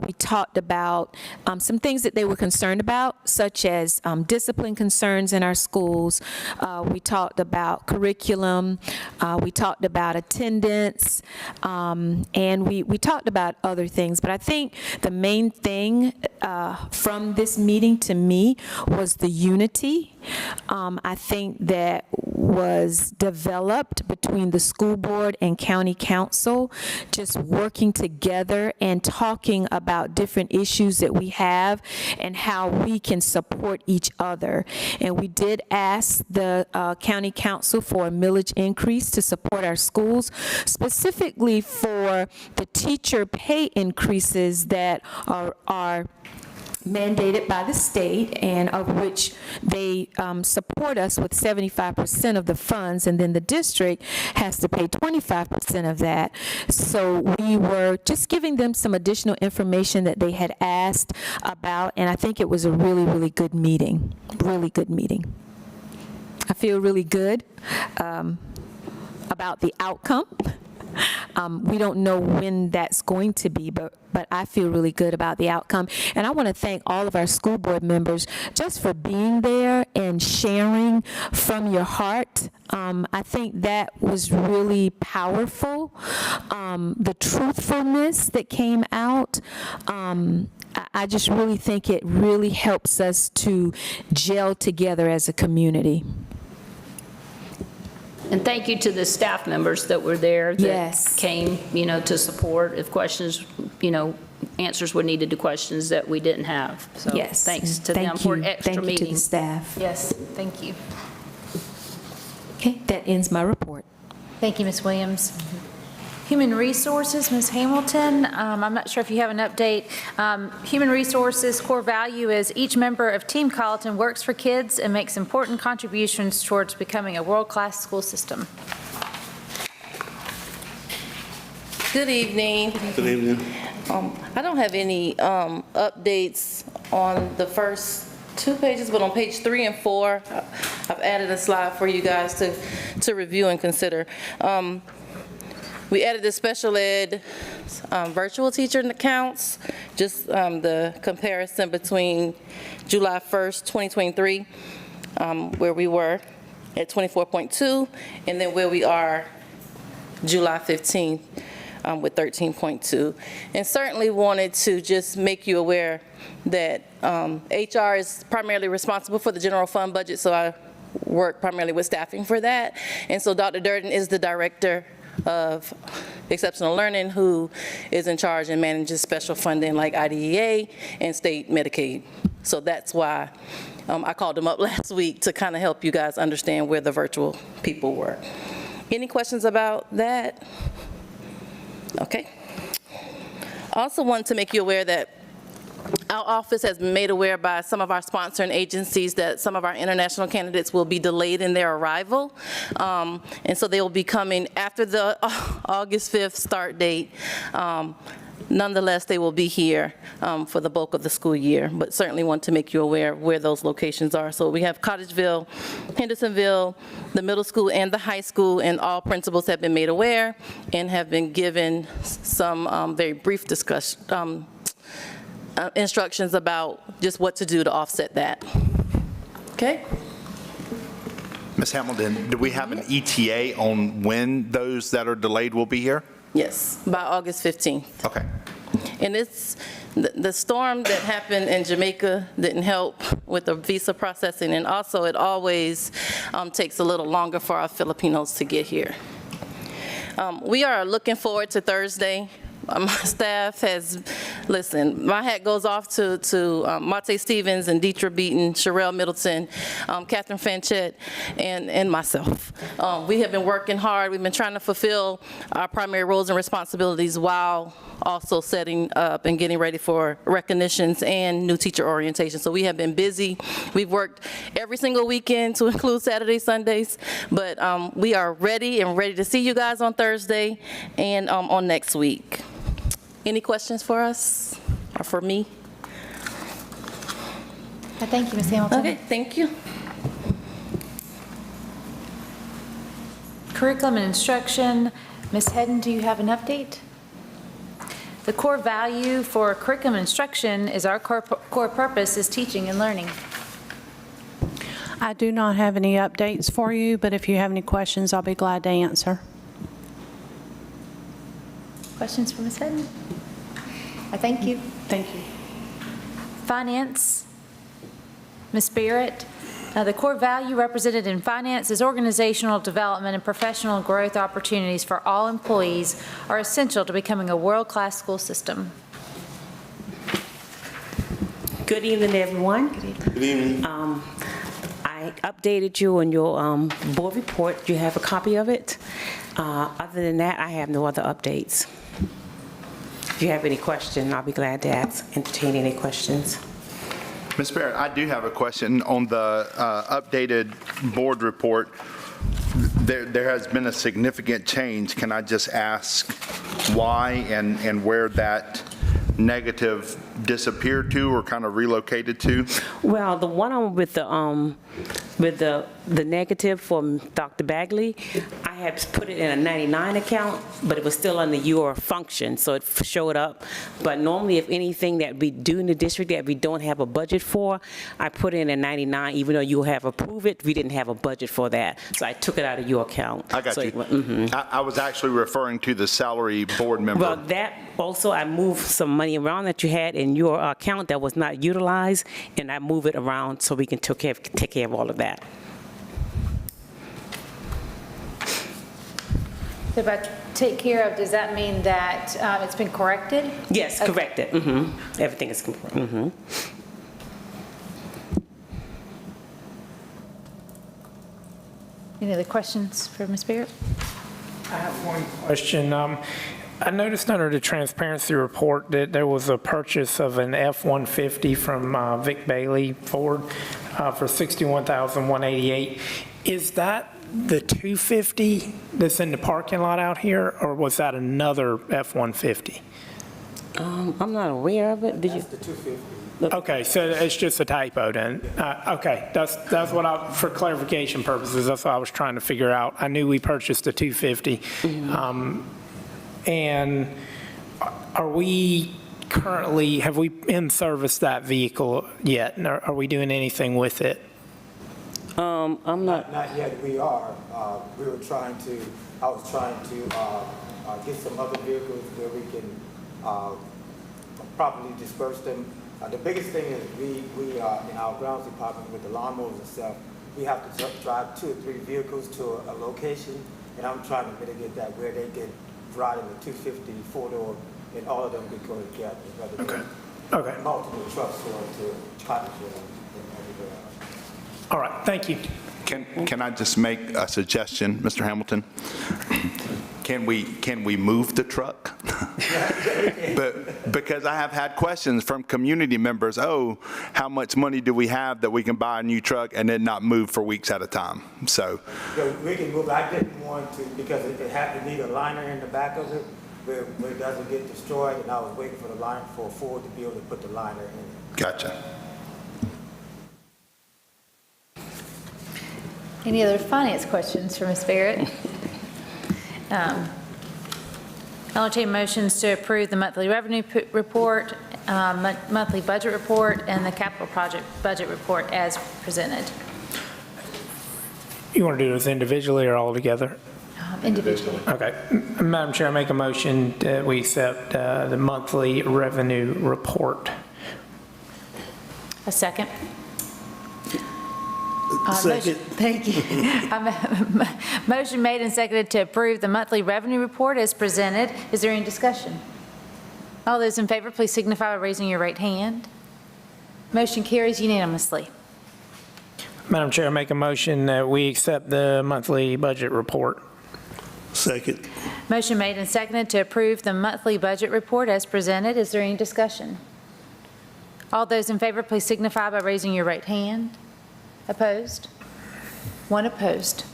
Speaker 5: We talked about some things that they were concerned about, such as discipline concerns in our schools. We talked about curriculum. We talked about attendance, and we talked about other things. But I think the main thing from this meeting to me was the unity. I think that was developed between the school board and county council, just working together and talking about different issues that we have and how we can support each other. And we did ask the county council for a millage increase to support our schools, specifically for the teacher pay increases that are mandated by the state, and of which they support us with 75% of the funds, and then the district has to pay 25% of that. So we were just giving them some additional information that they had asked about, and I think it was a really, really good meeting, really good meeting. I feel really good about the outcome. We don't know when that's going to be, but I feel really good about the outcome. And I want to thank all of our school board members just for being there and sharing from your heart. I think that was really powerful. The truthfulness that came out, I just really think it really helps us to gel together as a community.
Speaker 2: And thank you to the staff members that were there that came, to support if questions, answers were needed to questions that we didn't have. So
Speaker 5: Yes.
Speaker 2: thanks to
Speaker 5: Thank
Speaker 2: them for
Speaker 5: you.
Speaker 2: extra
Speaker 5: Thank you to the
Speaker 2: meetings.
Speaker 5: staff.
Speaker 1: Yes, thank you.
Speaker 5: Okay, that ends my report.
Speaker 1: Thank you, Ms. Williams. Human Resources, Ms. Hamilton, I'm not sure if you have an update. Human Resources core value is each member of Team Colleton works for kids and makes important contributions towards becoming a world-class school system.
Speaker 12: Good evening.
Speaker 3: Good evening.
Speaker 12: I don't have any updates on the first 2 pages, but on page 3 and 4, I've added a slide for you guys to review and consider. We added the special ed virtual teacher accounts, just the comparison between July 1st, 2023, where we were at 24.2, and then where we are July 15th with 13.2. And certainly wanted to just make you aware that HR is primarily responsible for the general fund budget, so I work primarily with staffing for that. And so Dr. Durden is the director of exceptional learning, who is in charge and manages special funding like IDEA and state Medicaid. So that's why I called them up last week to kind of help you guys understand where the virtual people were. Any questions about that? Okay. I also wanted to make you aware that our office has been made aware by some of our sponsoring agencies that some of our international candidates will be delayed in their arrival. And so they will be coming after the August 5th start date. Nonetheless, they will be here for the bulk of the school year, but certainly want to make you aware of where those locations are. So we have Cottageville, Hendersonville, the middle school and the high school, and all principals have been made aware and have been given some very brief discussion, instructions about just what to do to offset that. Okay?
Speaker 9: Ms. Hamilton, do we have an ETA on when those that are delayed will be here?
Speaker 12: Yes, by August 15th.
Speaker 9: Okay.
Speaker 12: And it's, the storm that happened in Jamaica didn't help with the visa processing, and also it always takes a little longer for our Filipinos to get here. We are looking forward to Thursday. My staff has, listen, my hat goes off to Mate Stevens and Deetra Beaton, Sherelle Middleton, Catherine Fanchette, and myself. We have been working hard. We've been trying to fulfill our primary roles and responsibilities while also setting up and getting ready for recognitions and new teacher orientation. So we have been busy. We've worked every single weekend to include Saturdays, Sundays, but we are ready to see you guys on Thursday and on next week. Any questions for us or for me?
Speaker 1: Thank you, Ms. Hamilton.
Speaker 12: Okay, thank you.
Speaker 1: Curriculum and instruction. Ms. Hedden, do you have an update? The core value for curriculum and instruction is our core purpose is teaching and learning.
Speaker 10: I do not have any updates for you, but if you have any questions, I'll be glad to answer.
Speaker 1: Questions for Ms. Hedden? I thank you.
Speaker 10: Thank you.
Speaker 1: Finance, Ms. Barrett. The core value represented in finance is organizational development and professional growth opportunities for all employees are essential to becoming a world-class school system.
Speaker 13: Good evening, everyone.
Speaker 3: Good evening.
Speaker 13: I updated you on your board report. You have a copy of it. Other than that, I have no other updates. If you have any question, I'll be glad to entertain any questions.
Speaker 9: Ms. Barrett, I do have a question on the updated board report. There has been a significant change. Can I just ask why and where that negative disappeared to or kind of relocated to?
Speaker 13: Well, the one on with the negative from Dr. Bagley, I had put it in a 99 account, but it was still under your function, so it showed up. But normally, if anything that we do in the district that we don't have a budget for, I put it in a 99, even though you have approved it, we didn't have a budget for that. So I took it out of your account.
Speaker 9: I got
Speaker 13: so
Speaker 9: you. I was actually referring to the salary board member.
Speaker 13: Well, that also, I moved some money around that you had in your account that was not utilized, and I move it around so we can take care of all of that.
Speaker 1: So by take care of, does that mean that it's been corrected?
Speaker 13: Yes,
Speaker 1: Okay.
Speaker 13: corrected. Everything is correct.
Speaker 1: Any other questions for Ms. Barrett?
Speaker 14: I have one question. I noticed under the transparency report that there was a purchase of an F-150 from Vic Bailey Ford for $61,188. Is that the 250 that's in the parking lot out here, or was that another F-150?
Speaker 13: I'm not aware of it. Did you?
Speaker 14: The 250. Okay, so it's just a typo then. Okay, that's what for clarification purposes, that's what I was trying to figure out. I knew we purchased a 250. And are we currently, have we in-serviced that vehicle yet? And are we doing anything with it?
Speaker 13: I'm not,
Speaker 15: Not yet, we are. We were trying to, I was trying to get some other vehicles where we can properly disperse them. The biggest thing is we in our grounds department with the lawnmowers and stuff, we have to drive 2 or 3 vehicles to a location, and I'm trying to mitigate that where they can ride in the 250 4-door and all of them could go together rather than
Speaker 14: Okay.
Speaker 15: multiple trucks going to Cottonville and everywhere else.
Speaker 14: All right, thank you.
Speaker 9: Can I just make a suggestion, Mr. Hamilton? Can we move the truck? But because I have had questions from community members, oh, how much money do we have that we can buy a new truck and then not move for weeks at a time? So
Speaker 15: Yeah, we can move. I didn't want to because it had to need a liner in the back of it where it doesn't get destroyed, and I was waiting for the line for Ford to be able to put the liner in it.
Speaker 9: gotcha.
Speaker 1: Any other finance questions for Ms. Barrett? I'll entertain motions to approve the monthly revenue report, monthly budget report, and the capital project budget report as presented.
Speaker 14: You want to do those individually or all together?
Speaker 1: Individually.
Speaker 14: Okay. Madam Chair, I make a motion that we accept the monthly revenue report.
Speaker 1: A second.
Speaker 3: Second.
Speaker 1: Thank you. Motion made and seconded to approve the monthly revenue report as presented. Is there any discussion? All those in favor, please signify by raising your right hand. Motion carries unanimously.
Speaker 14: Madam Chair, I make a motion that we accept the monthly budget report.
Speaker 3: Second.
Speaker 1: Motion made and seconded to approve the monthly budget report as presented. Is there any discussion? All those in favor, please signify by raising your right hand. Opposed? One opposed.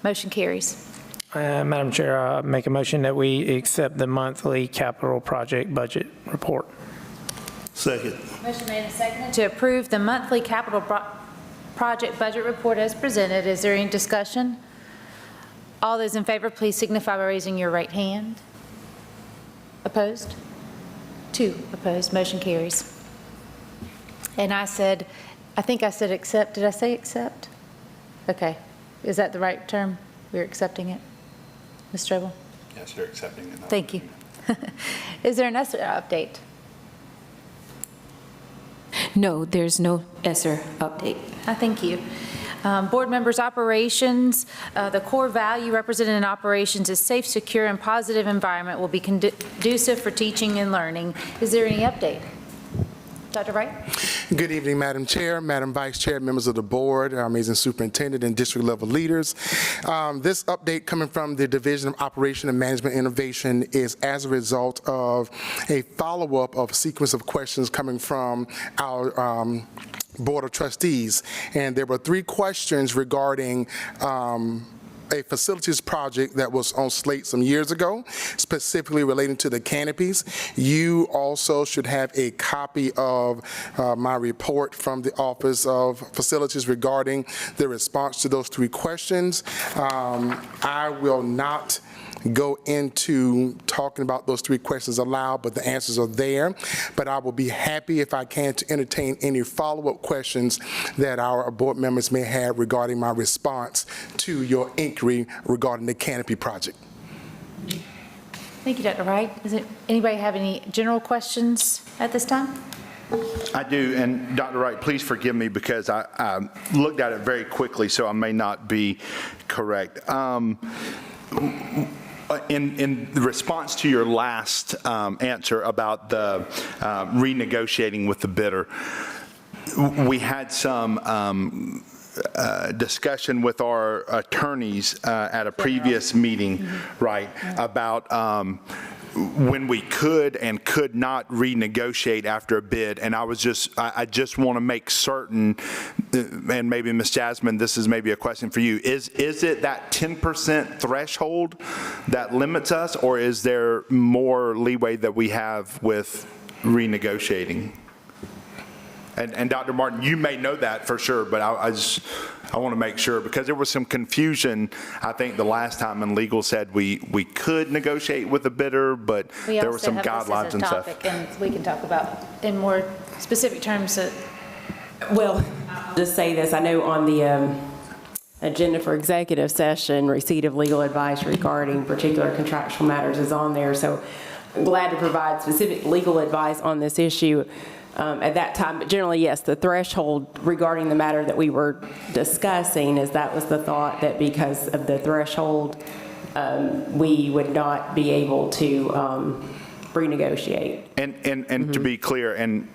Speaker 1: Motion carries.
Speaker 14: Madam Chair, I make a motion that we accept the monthly capital project budget report.
Speaker 3: Second.
Speaker 1: Motion made and seconded to approve the monthly capital project budget report as presented. Is there any discussion? All those in favor, please signify by raising your right hand. Opposed? 2 opposed. Motion carries. And I think I said accept. Did I say accept? Okay. Is that the right term? We're accepting it? Ms. Strobel?
Speaker 9: Yes, you're accepting it.
Speaker 1: Thank you. Is there an ESSER update?
Speaker 5: No, there's no ESSER update.
Speaker 1: Thank you. Board members, operations, the core value represented in operations is safe, secure, and positive environment will be conducive for teaching and learning. Is there any update? Dr. Wright?
Speaker 16: Good evening, Madam Chair, Madam Vice Chair, members of the board, our amazing superintendent, and district level leaders. This update coming from the Division of Operation and Management Innovation is as a result of a follow-up of a sequence of questions coming from our Board of Trustees. And there were 3 questions regarding a facilities project that was on slate some years ago, specifically relating to the canopies. You also should have a copy of my report from the Office of Facilities regarding the response to those 3 questions. I will not go into talking about those 3 questions aloud, but the answers are there. But I will be happy if I can to entertain any follow-up questions that our board members may have regarding my response to your inquiry regarding the canopy project.
Speaker 1: Thank you, Dr. Wright. Does anybody have any general questions at this time?
Speaker 9: I do, and Dr. Wright, please forgive me because I looked at it very quickly, so I may not be correct. In response to your last answer about the renegotiating with the bidder, we had some discussion with our attorneys at a previous meeting, right, about when we could and could not renegotiate after a bid. And I just want to make certain, and maybe Ms. Jasmine, this is maybe a question for you. Is it that 10% threshold that limits us, or is there more leeway that we have with renegotiating? And Dr. Martin, you may know that for sure, but I want to make sure, because there was some confusion, I think, the last time, and legal said we could negotiate with a bidder, but there were some guidelines and stuff.
Speaker 1: We also have this as a topic, and we can talk about in more specific terms.
Speaker 11: Well, just say this, I know on the agenda for executive session, receipt of legal advice regarding particular contractual matters is on there, so I'm glad to provide specific legal advice on this issue at that time. But generally, yes, the threshold regarding the matter that we were discussing is that was the thought that because of the threshold, we would not be able to renegotiate.
Speaker 9: And to be clear, and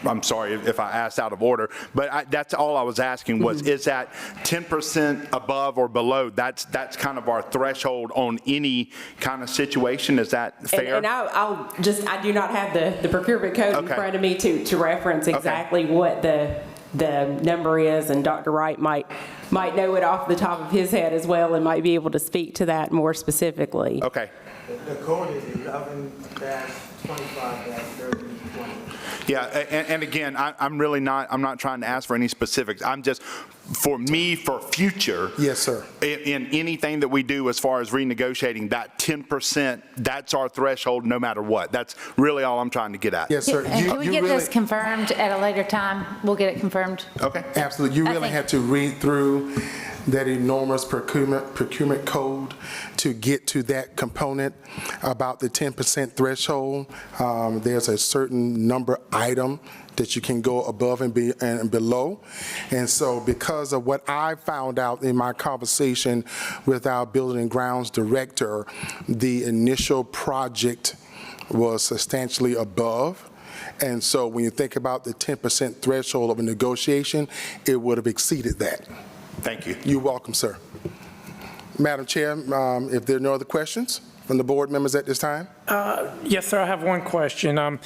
Speaker 9: I'm sorry if I asked out of order, but that's all I was asking was, is that 10% above or below? That's kind of our threshold on any kind of situation. Is that fair?
Speaker 11: And I do not have the procurement code in front of me to reference exactly what the number is, and Dr. Wright might know it off the top of his head as well and might be able to speak to that more specifically.
Speaker 9: Okay.
Speaker 15: The code is 11-25-3020.
Speaker 9: Yeah, and again, I'm not trying to ask for any specifics. I'm just, for me, for future.
Speaker 16: Yes, sir.
Speaker 9: In anything that we do as far as renegotiating, that 10%, that's our threshold no matter what. That's really all I'm trying to get at.
Speaker 16: Yes, sir.
Speaker 1: And can we get this confirmed at a later time? We'll get it confirmed.
Speaker 9: Okay.
Speaker 16: Absolutely. You really had to read through that enormous procurement code to get to that component about the 10% threshold. There's a certain number item that you can go above and below. And so because of what I found out in my conversation with our building and grounds director, the initial project was substantially above. And so when you think about the 10% threshold of a negotiation, it would have exceeded that.
Speaker 9: Thank you.
Speaker 16: You're welcome, sir. Madam Chair, if there are no other questions from the board members at this time?
Speaker 14: Yes, sir, I have one question. I've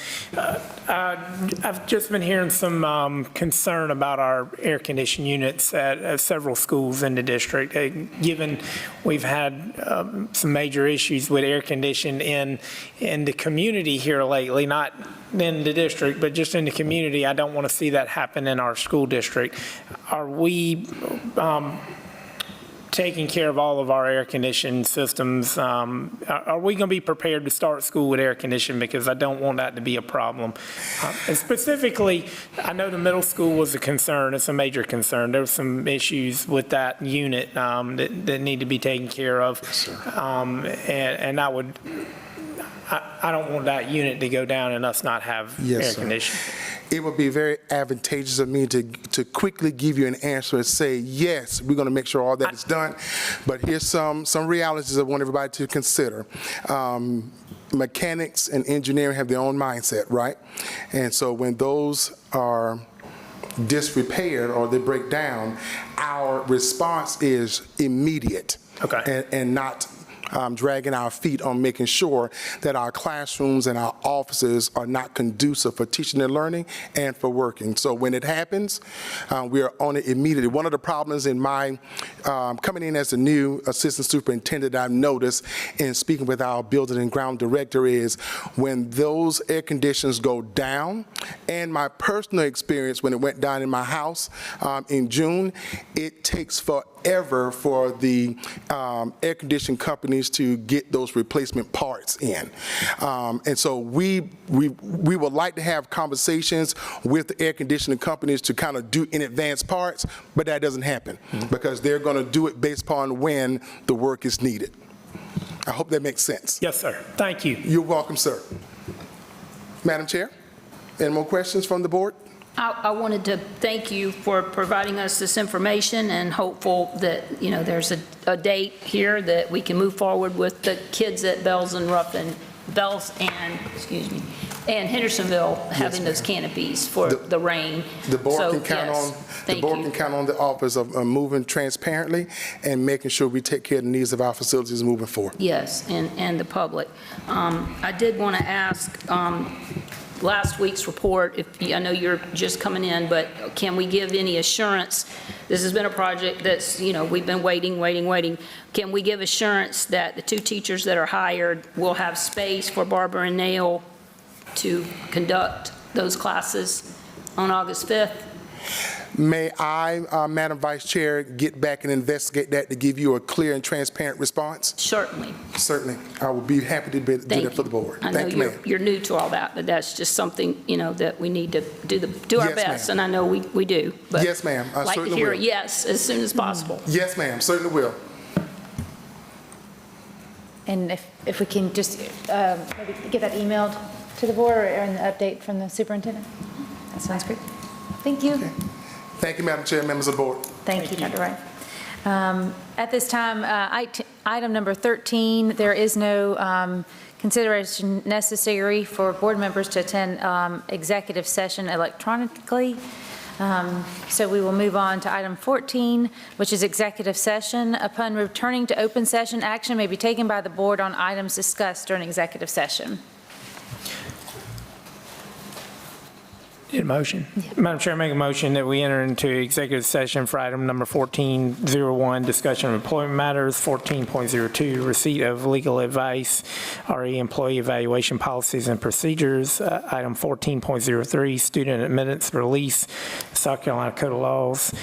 Speaker 14: just been hearing some concern about our air conditioning units at several schools in the district, given we've had some major issues with air conditioning in the community here lately, not in the district, but just in the community. I don't want to see that happen in our school district. Are we taking care of all of our air conditioning systems? Are we going to be prepared to start school with air conditioning? Because I don't want that to be a problem. And specifically, I know the middle school was a concern. It's a major concern. There were some issues with that unit that need to be taken care of. And I don't want that unit to go down and us not have air conditioning.
Speaker 16: It would be very advantageous of me to quickly give you an answer and say, yes, we're going to make sure all that is done. But here's some realities I want everybody to consider. Mechanics and engineering have their own mindset, right? And so when those are disrepaired or they break down, our response is immediate and not dragging our feet on making sure that our classrooms and our offices are not conducive for teaching and learning and for working. So when it happens, we are on it immediately. One of the problems in my coming in as a new assistant superintendent I've noticed in speaking with our building and ground director is when those air conditions go down, and my personal experience when it went down in my house in June, it takes forever for the air conditioning companies to get those replacement parts in. And so we would like to have conversations with the air conditioning companies to kind of do in advance parts, but that doesn't happen because they're going to do it based upon when the work is needed. I hope that makes sense.
Speaker 14: Yes, sir. Thank you.
Speaker 16: You're welcome, sir. Madam Chair, any more questions from the board?
Speaker 2: I wanted to thank you for providing us this information, and hopeful that, there's a date here that we can move forward with the kids at Bells and Hendersonville having those canopies for the rain.
Speaker 16: The board can count on the office of moving transparently and making sure we take care of the needs of our facilities moving forward.
Speaker 2: Yes, and the public. I did want to ask, last week's report, I know you're just coming in, but can we give any assurance? This has been a project that's, we've been waiting. Can we give assurance that the 2 teachers that are hired will have space for barber and nail to conduct those classes? on August 5th?
Speaker 16: May I, Madam Vice Chair, get back and investigate that to give you a clear and transparent response?
Speaker 2: Certainly.
Speaker 16: Certainly. I will be happy to do
Speaker 2: Thank
Speaker 16: that for the board.
Speaker 2: I know
Speaker 16: Thank you, ma'am.
Speaker 2: you're new to all that, but that's just something, that we need to do our
Speaker 16: Yes,
Speaker 2: best,
Speaker 16: ma'am.
Speaker 2: and I know we do. But
Speaker 16: Yes, ma'am. I
Speaker 2: like to
Speaker 16: certainly
Speaker 2: hear a
Speaker 16: will.
Speaker 2: yes as soon as possible.
Speaker 16: Yes, ma'am, certainly will.
Speaker 1: And if we can just maybe get that emailed to the board or an update from the superintendent? That sounds great. Thank you.
Speaker 16: Thank you, Madam Chair, members of the board.
Speaker 1: Thank you, Dr. Wright. At this time, item number 13, there is no consideration necessary for board members to attend executive session electronically. So we will move on to item 14, which is executive session. Upon returning to open session, action may be taken by the board on items discussed during executive session.
Speaker 14: Need a motion? Madam Chair, I make a motion that we enter into executive session for item number 1401, discussion of employment matters, 14.02, receipt of legal advice, RE employee evaluation policies and procedures, item 14.03, student admittance release, South Carolina Code of Laws,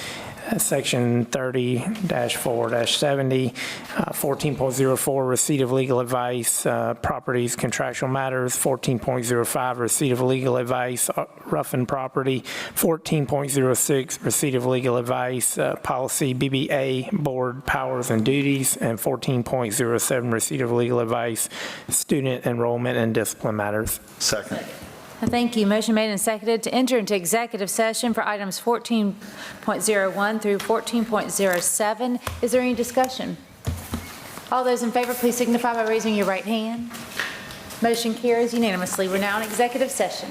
Speaker 14: Section 30-4-70, 14.04, receipt of legal advice, properties, contractual matters, 14.05, receipt of legal advice, Ruffin property, 14.06, receipt of legal advice, policy BBA, board powers and duties, and 14.07, receipt of legal advice, student enrollment and discipline matters.
Speaker 9: Second.
Speaker 1: Thank you. Motion made and seconded to enter into executive session for items 14.01 through 14.07. Is there any discussion? All those in favor, please signify by raising your right hand. Motion carries unanimously. We're now in executive session.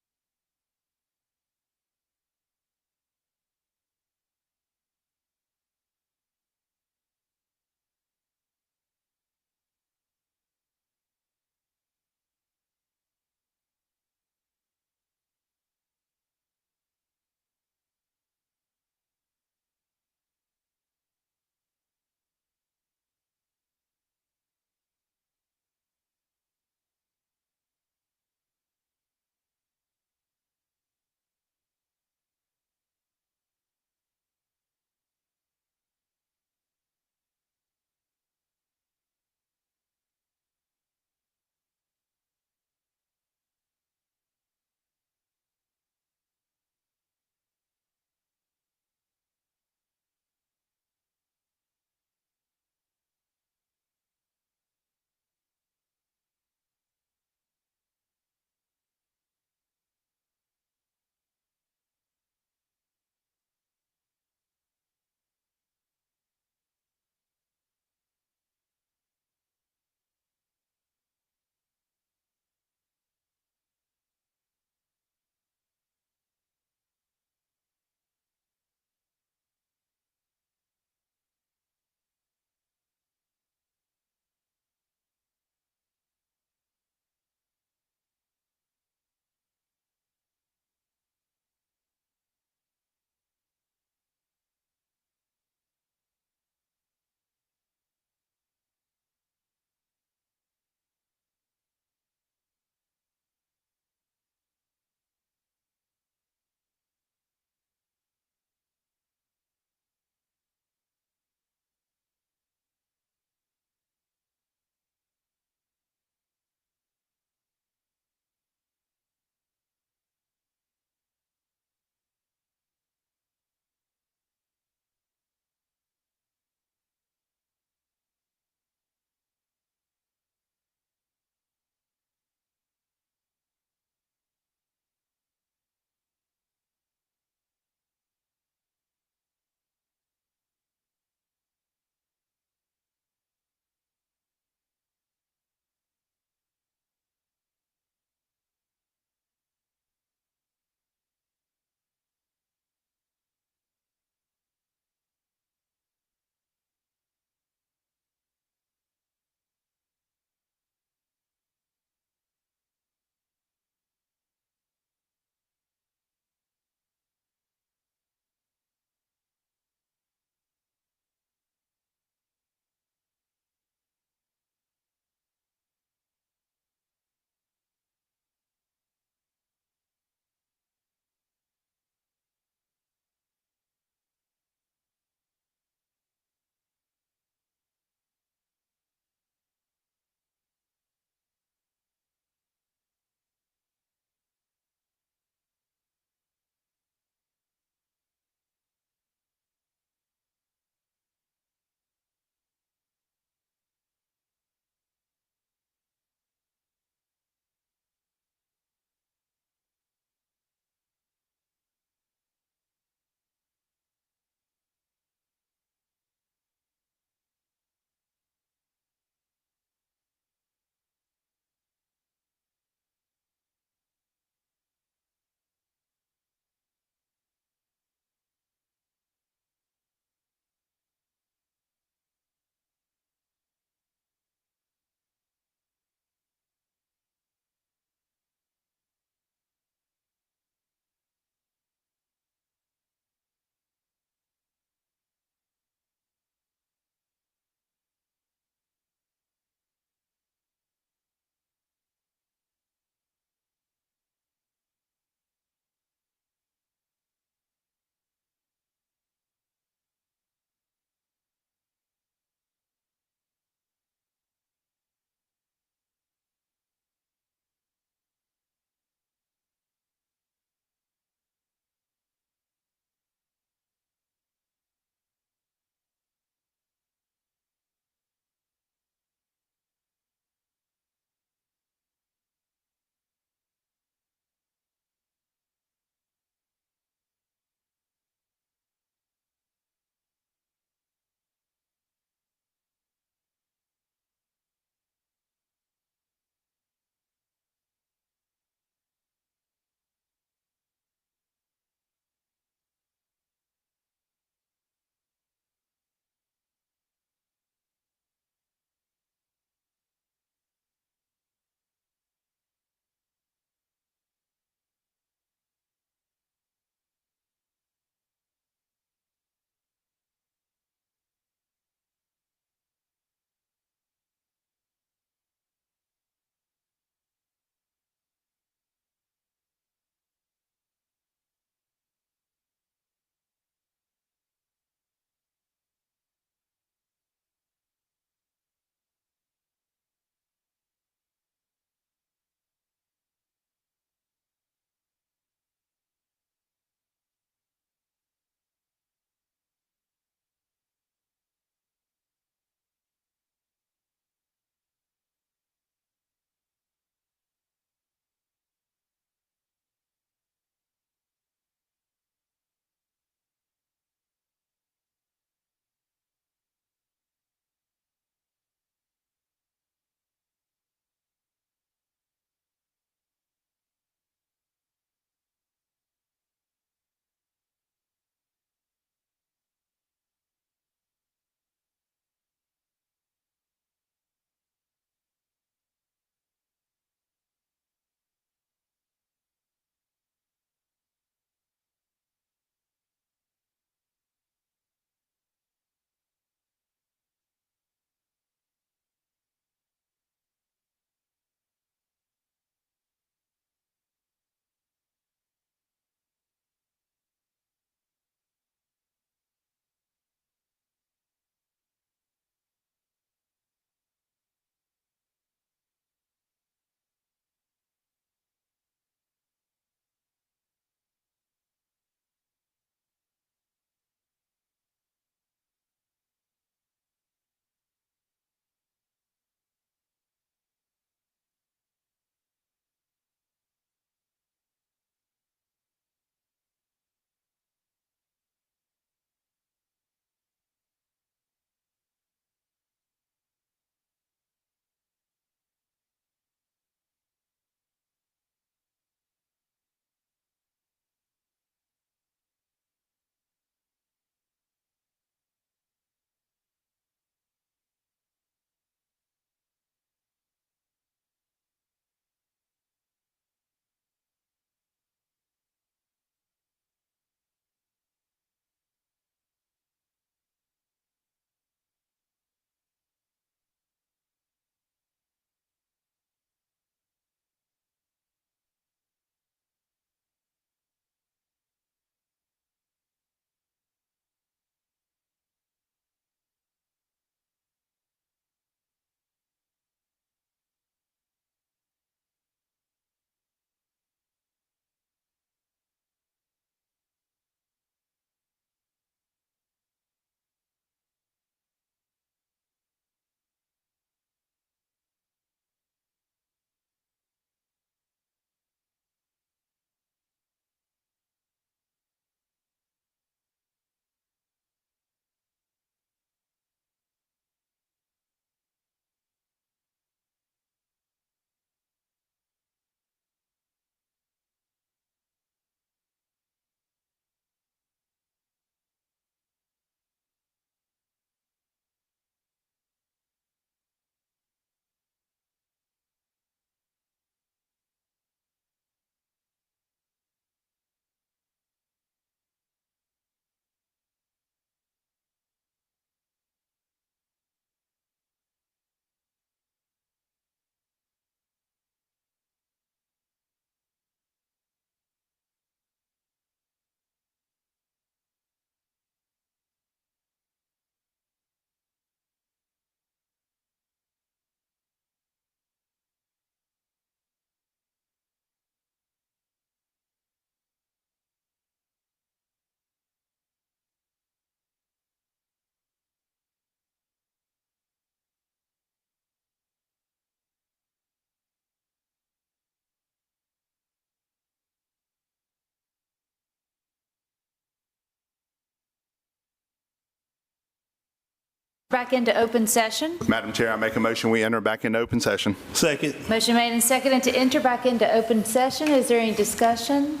Speaker 1: Back into open session.
Speaker 9: Madam Chair, I make a motion, we enter back into open session.
Speaker 3: Second.
Speaker 1: Motion made and seconded to enter back into open session. Is there any discussion?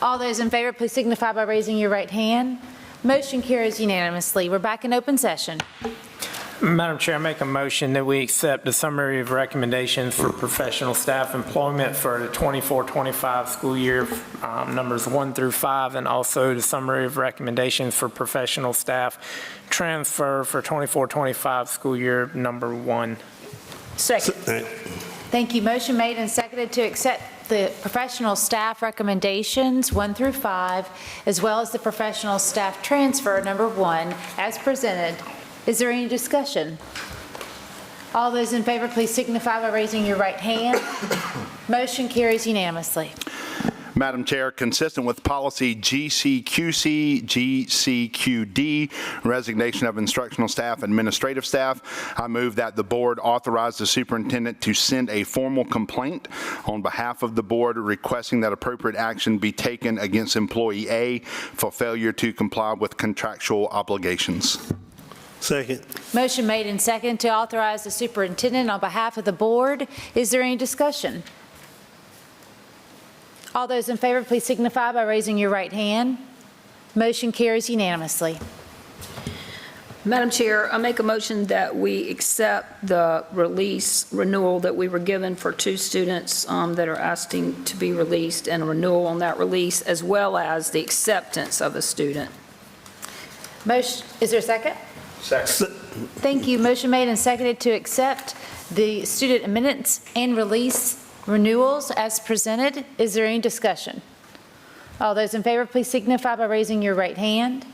Speaker 1: All those in favor, please signify by raising your right hand. Motion carries unanimously. We're back in open session.
Speaker 14: Madam Chair, I make a motion that we accept the summary of recommendations for professional staff employment for the 24-25 school year, numbers 1 through 5, and also the summary of recommendations for professional staff transfer for 24-25 school year number 1.
Speaker 2: Second.
Speaker 1: Thank you. Motion made and seconded to accept the professional staff recommendations 1 through 5, as well as the professional staff transfer number 1 as presented. Is there any discussion? All those in favor, please signify by raising your right hand. Motion carries unanimously.
Speaker 9: Madam Chair, consistent with policy GCQC, GCQD, resignation of instructional staff, administrative staff, I move that the board authorize the superintendent to send a formal complaint on behalf of the board requesting that appropriate action be taken against employee A for failure to comply with contractual obligations.
Speaker 3: Second.
Speaker 1: Motion made and seconded to authorize the superintendent on behalf of the board. Is there any discussion? All those in favor, please signify by raising your right hand. Motion carries unanimously.
Speaker 2: Madam Chair, I make a motion that we accept the renewal that we were given for 2 students that are asking to be released, and a renewal on that release, as well as the acceptance of a student.
Speaker 1: Motion, is there a second?
Speaker 9: Second.
Speaker 1: Thank you. Motion made and seconded to accept the student admittance and release renewals as presented. Is there any discussion? All those in favor, please signify by raising your right hand.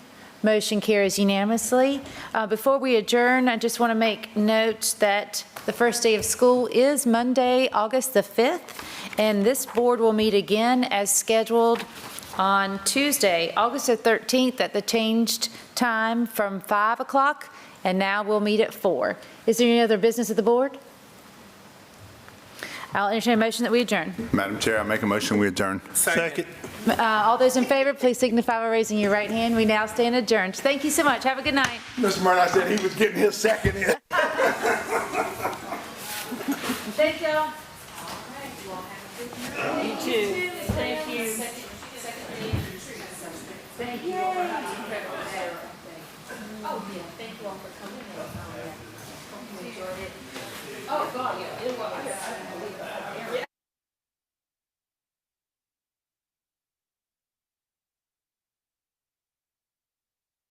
Speaker 1: Motion carries unanimously. Before we adjourn, I just want to make note that the first day of school is Monday, August the 5th, and this board will meet again as scheduled on Tuesday, August the 13th at the changed time from 5 o'clock, and now we'll meet at 4. Is there any other business of the board? I'll entertain a motion that we adjourn.
Speaker 9: Madam Chair, I make a motion, we adjourn.
Speaker 3: Second.
Speaker 1: All those in favor, please signify by raising your right hand. We now stand adjourned. Thank you so much. Have a good night.
Speaker 9: Mr. Murdoch said he was getting his second in.
Speaker 1: Thank y'all.
Speaker 2: You too. Thank you.
Speaker 1: Thank you. Oh, yeah. Thank you all for coming. Oh, God, yeah. It was.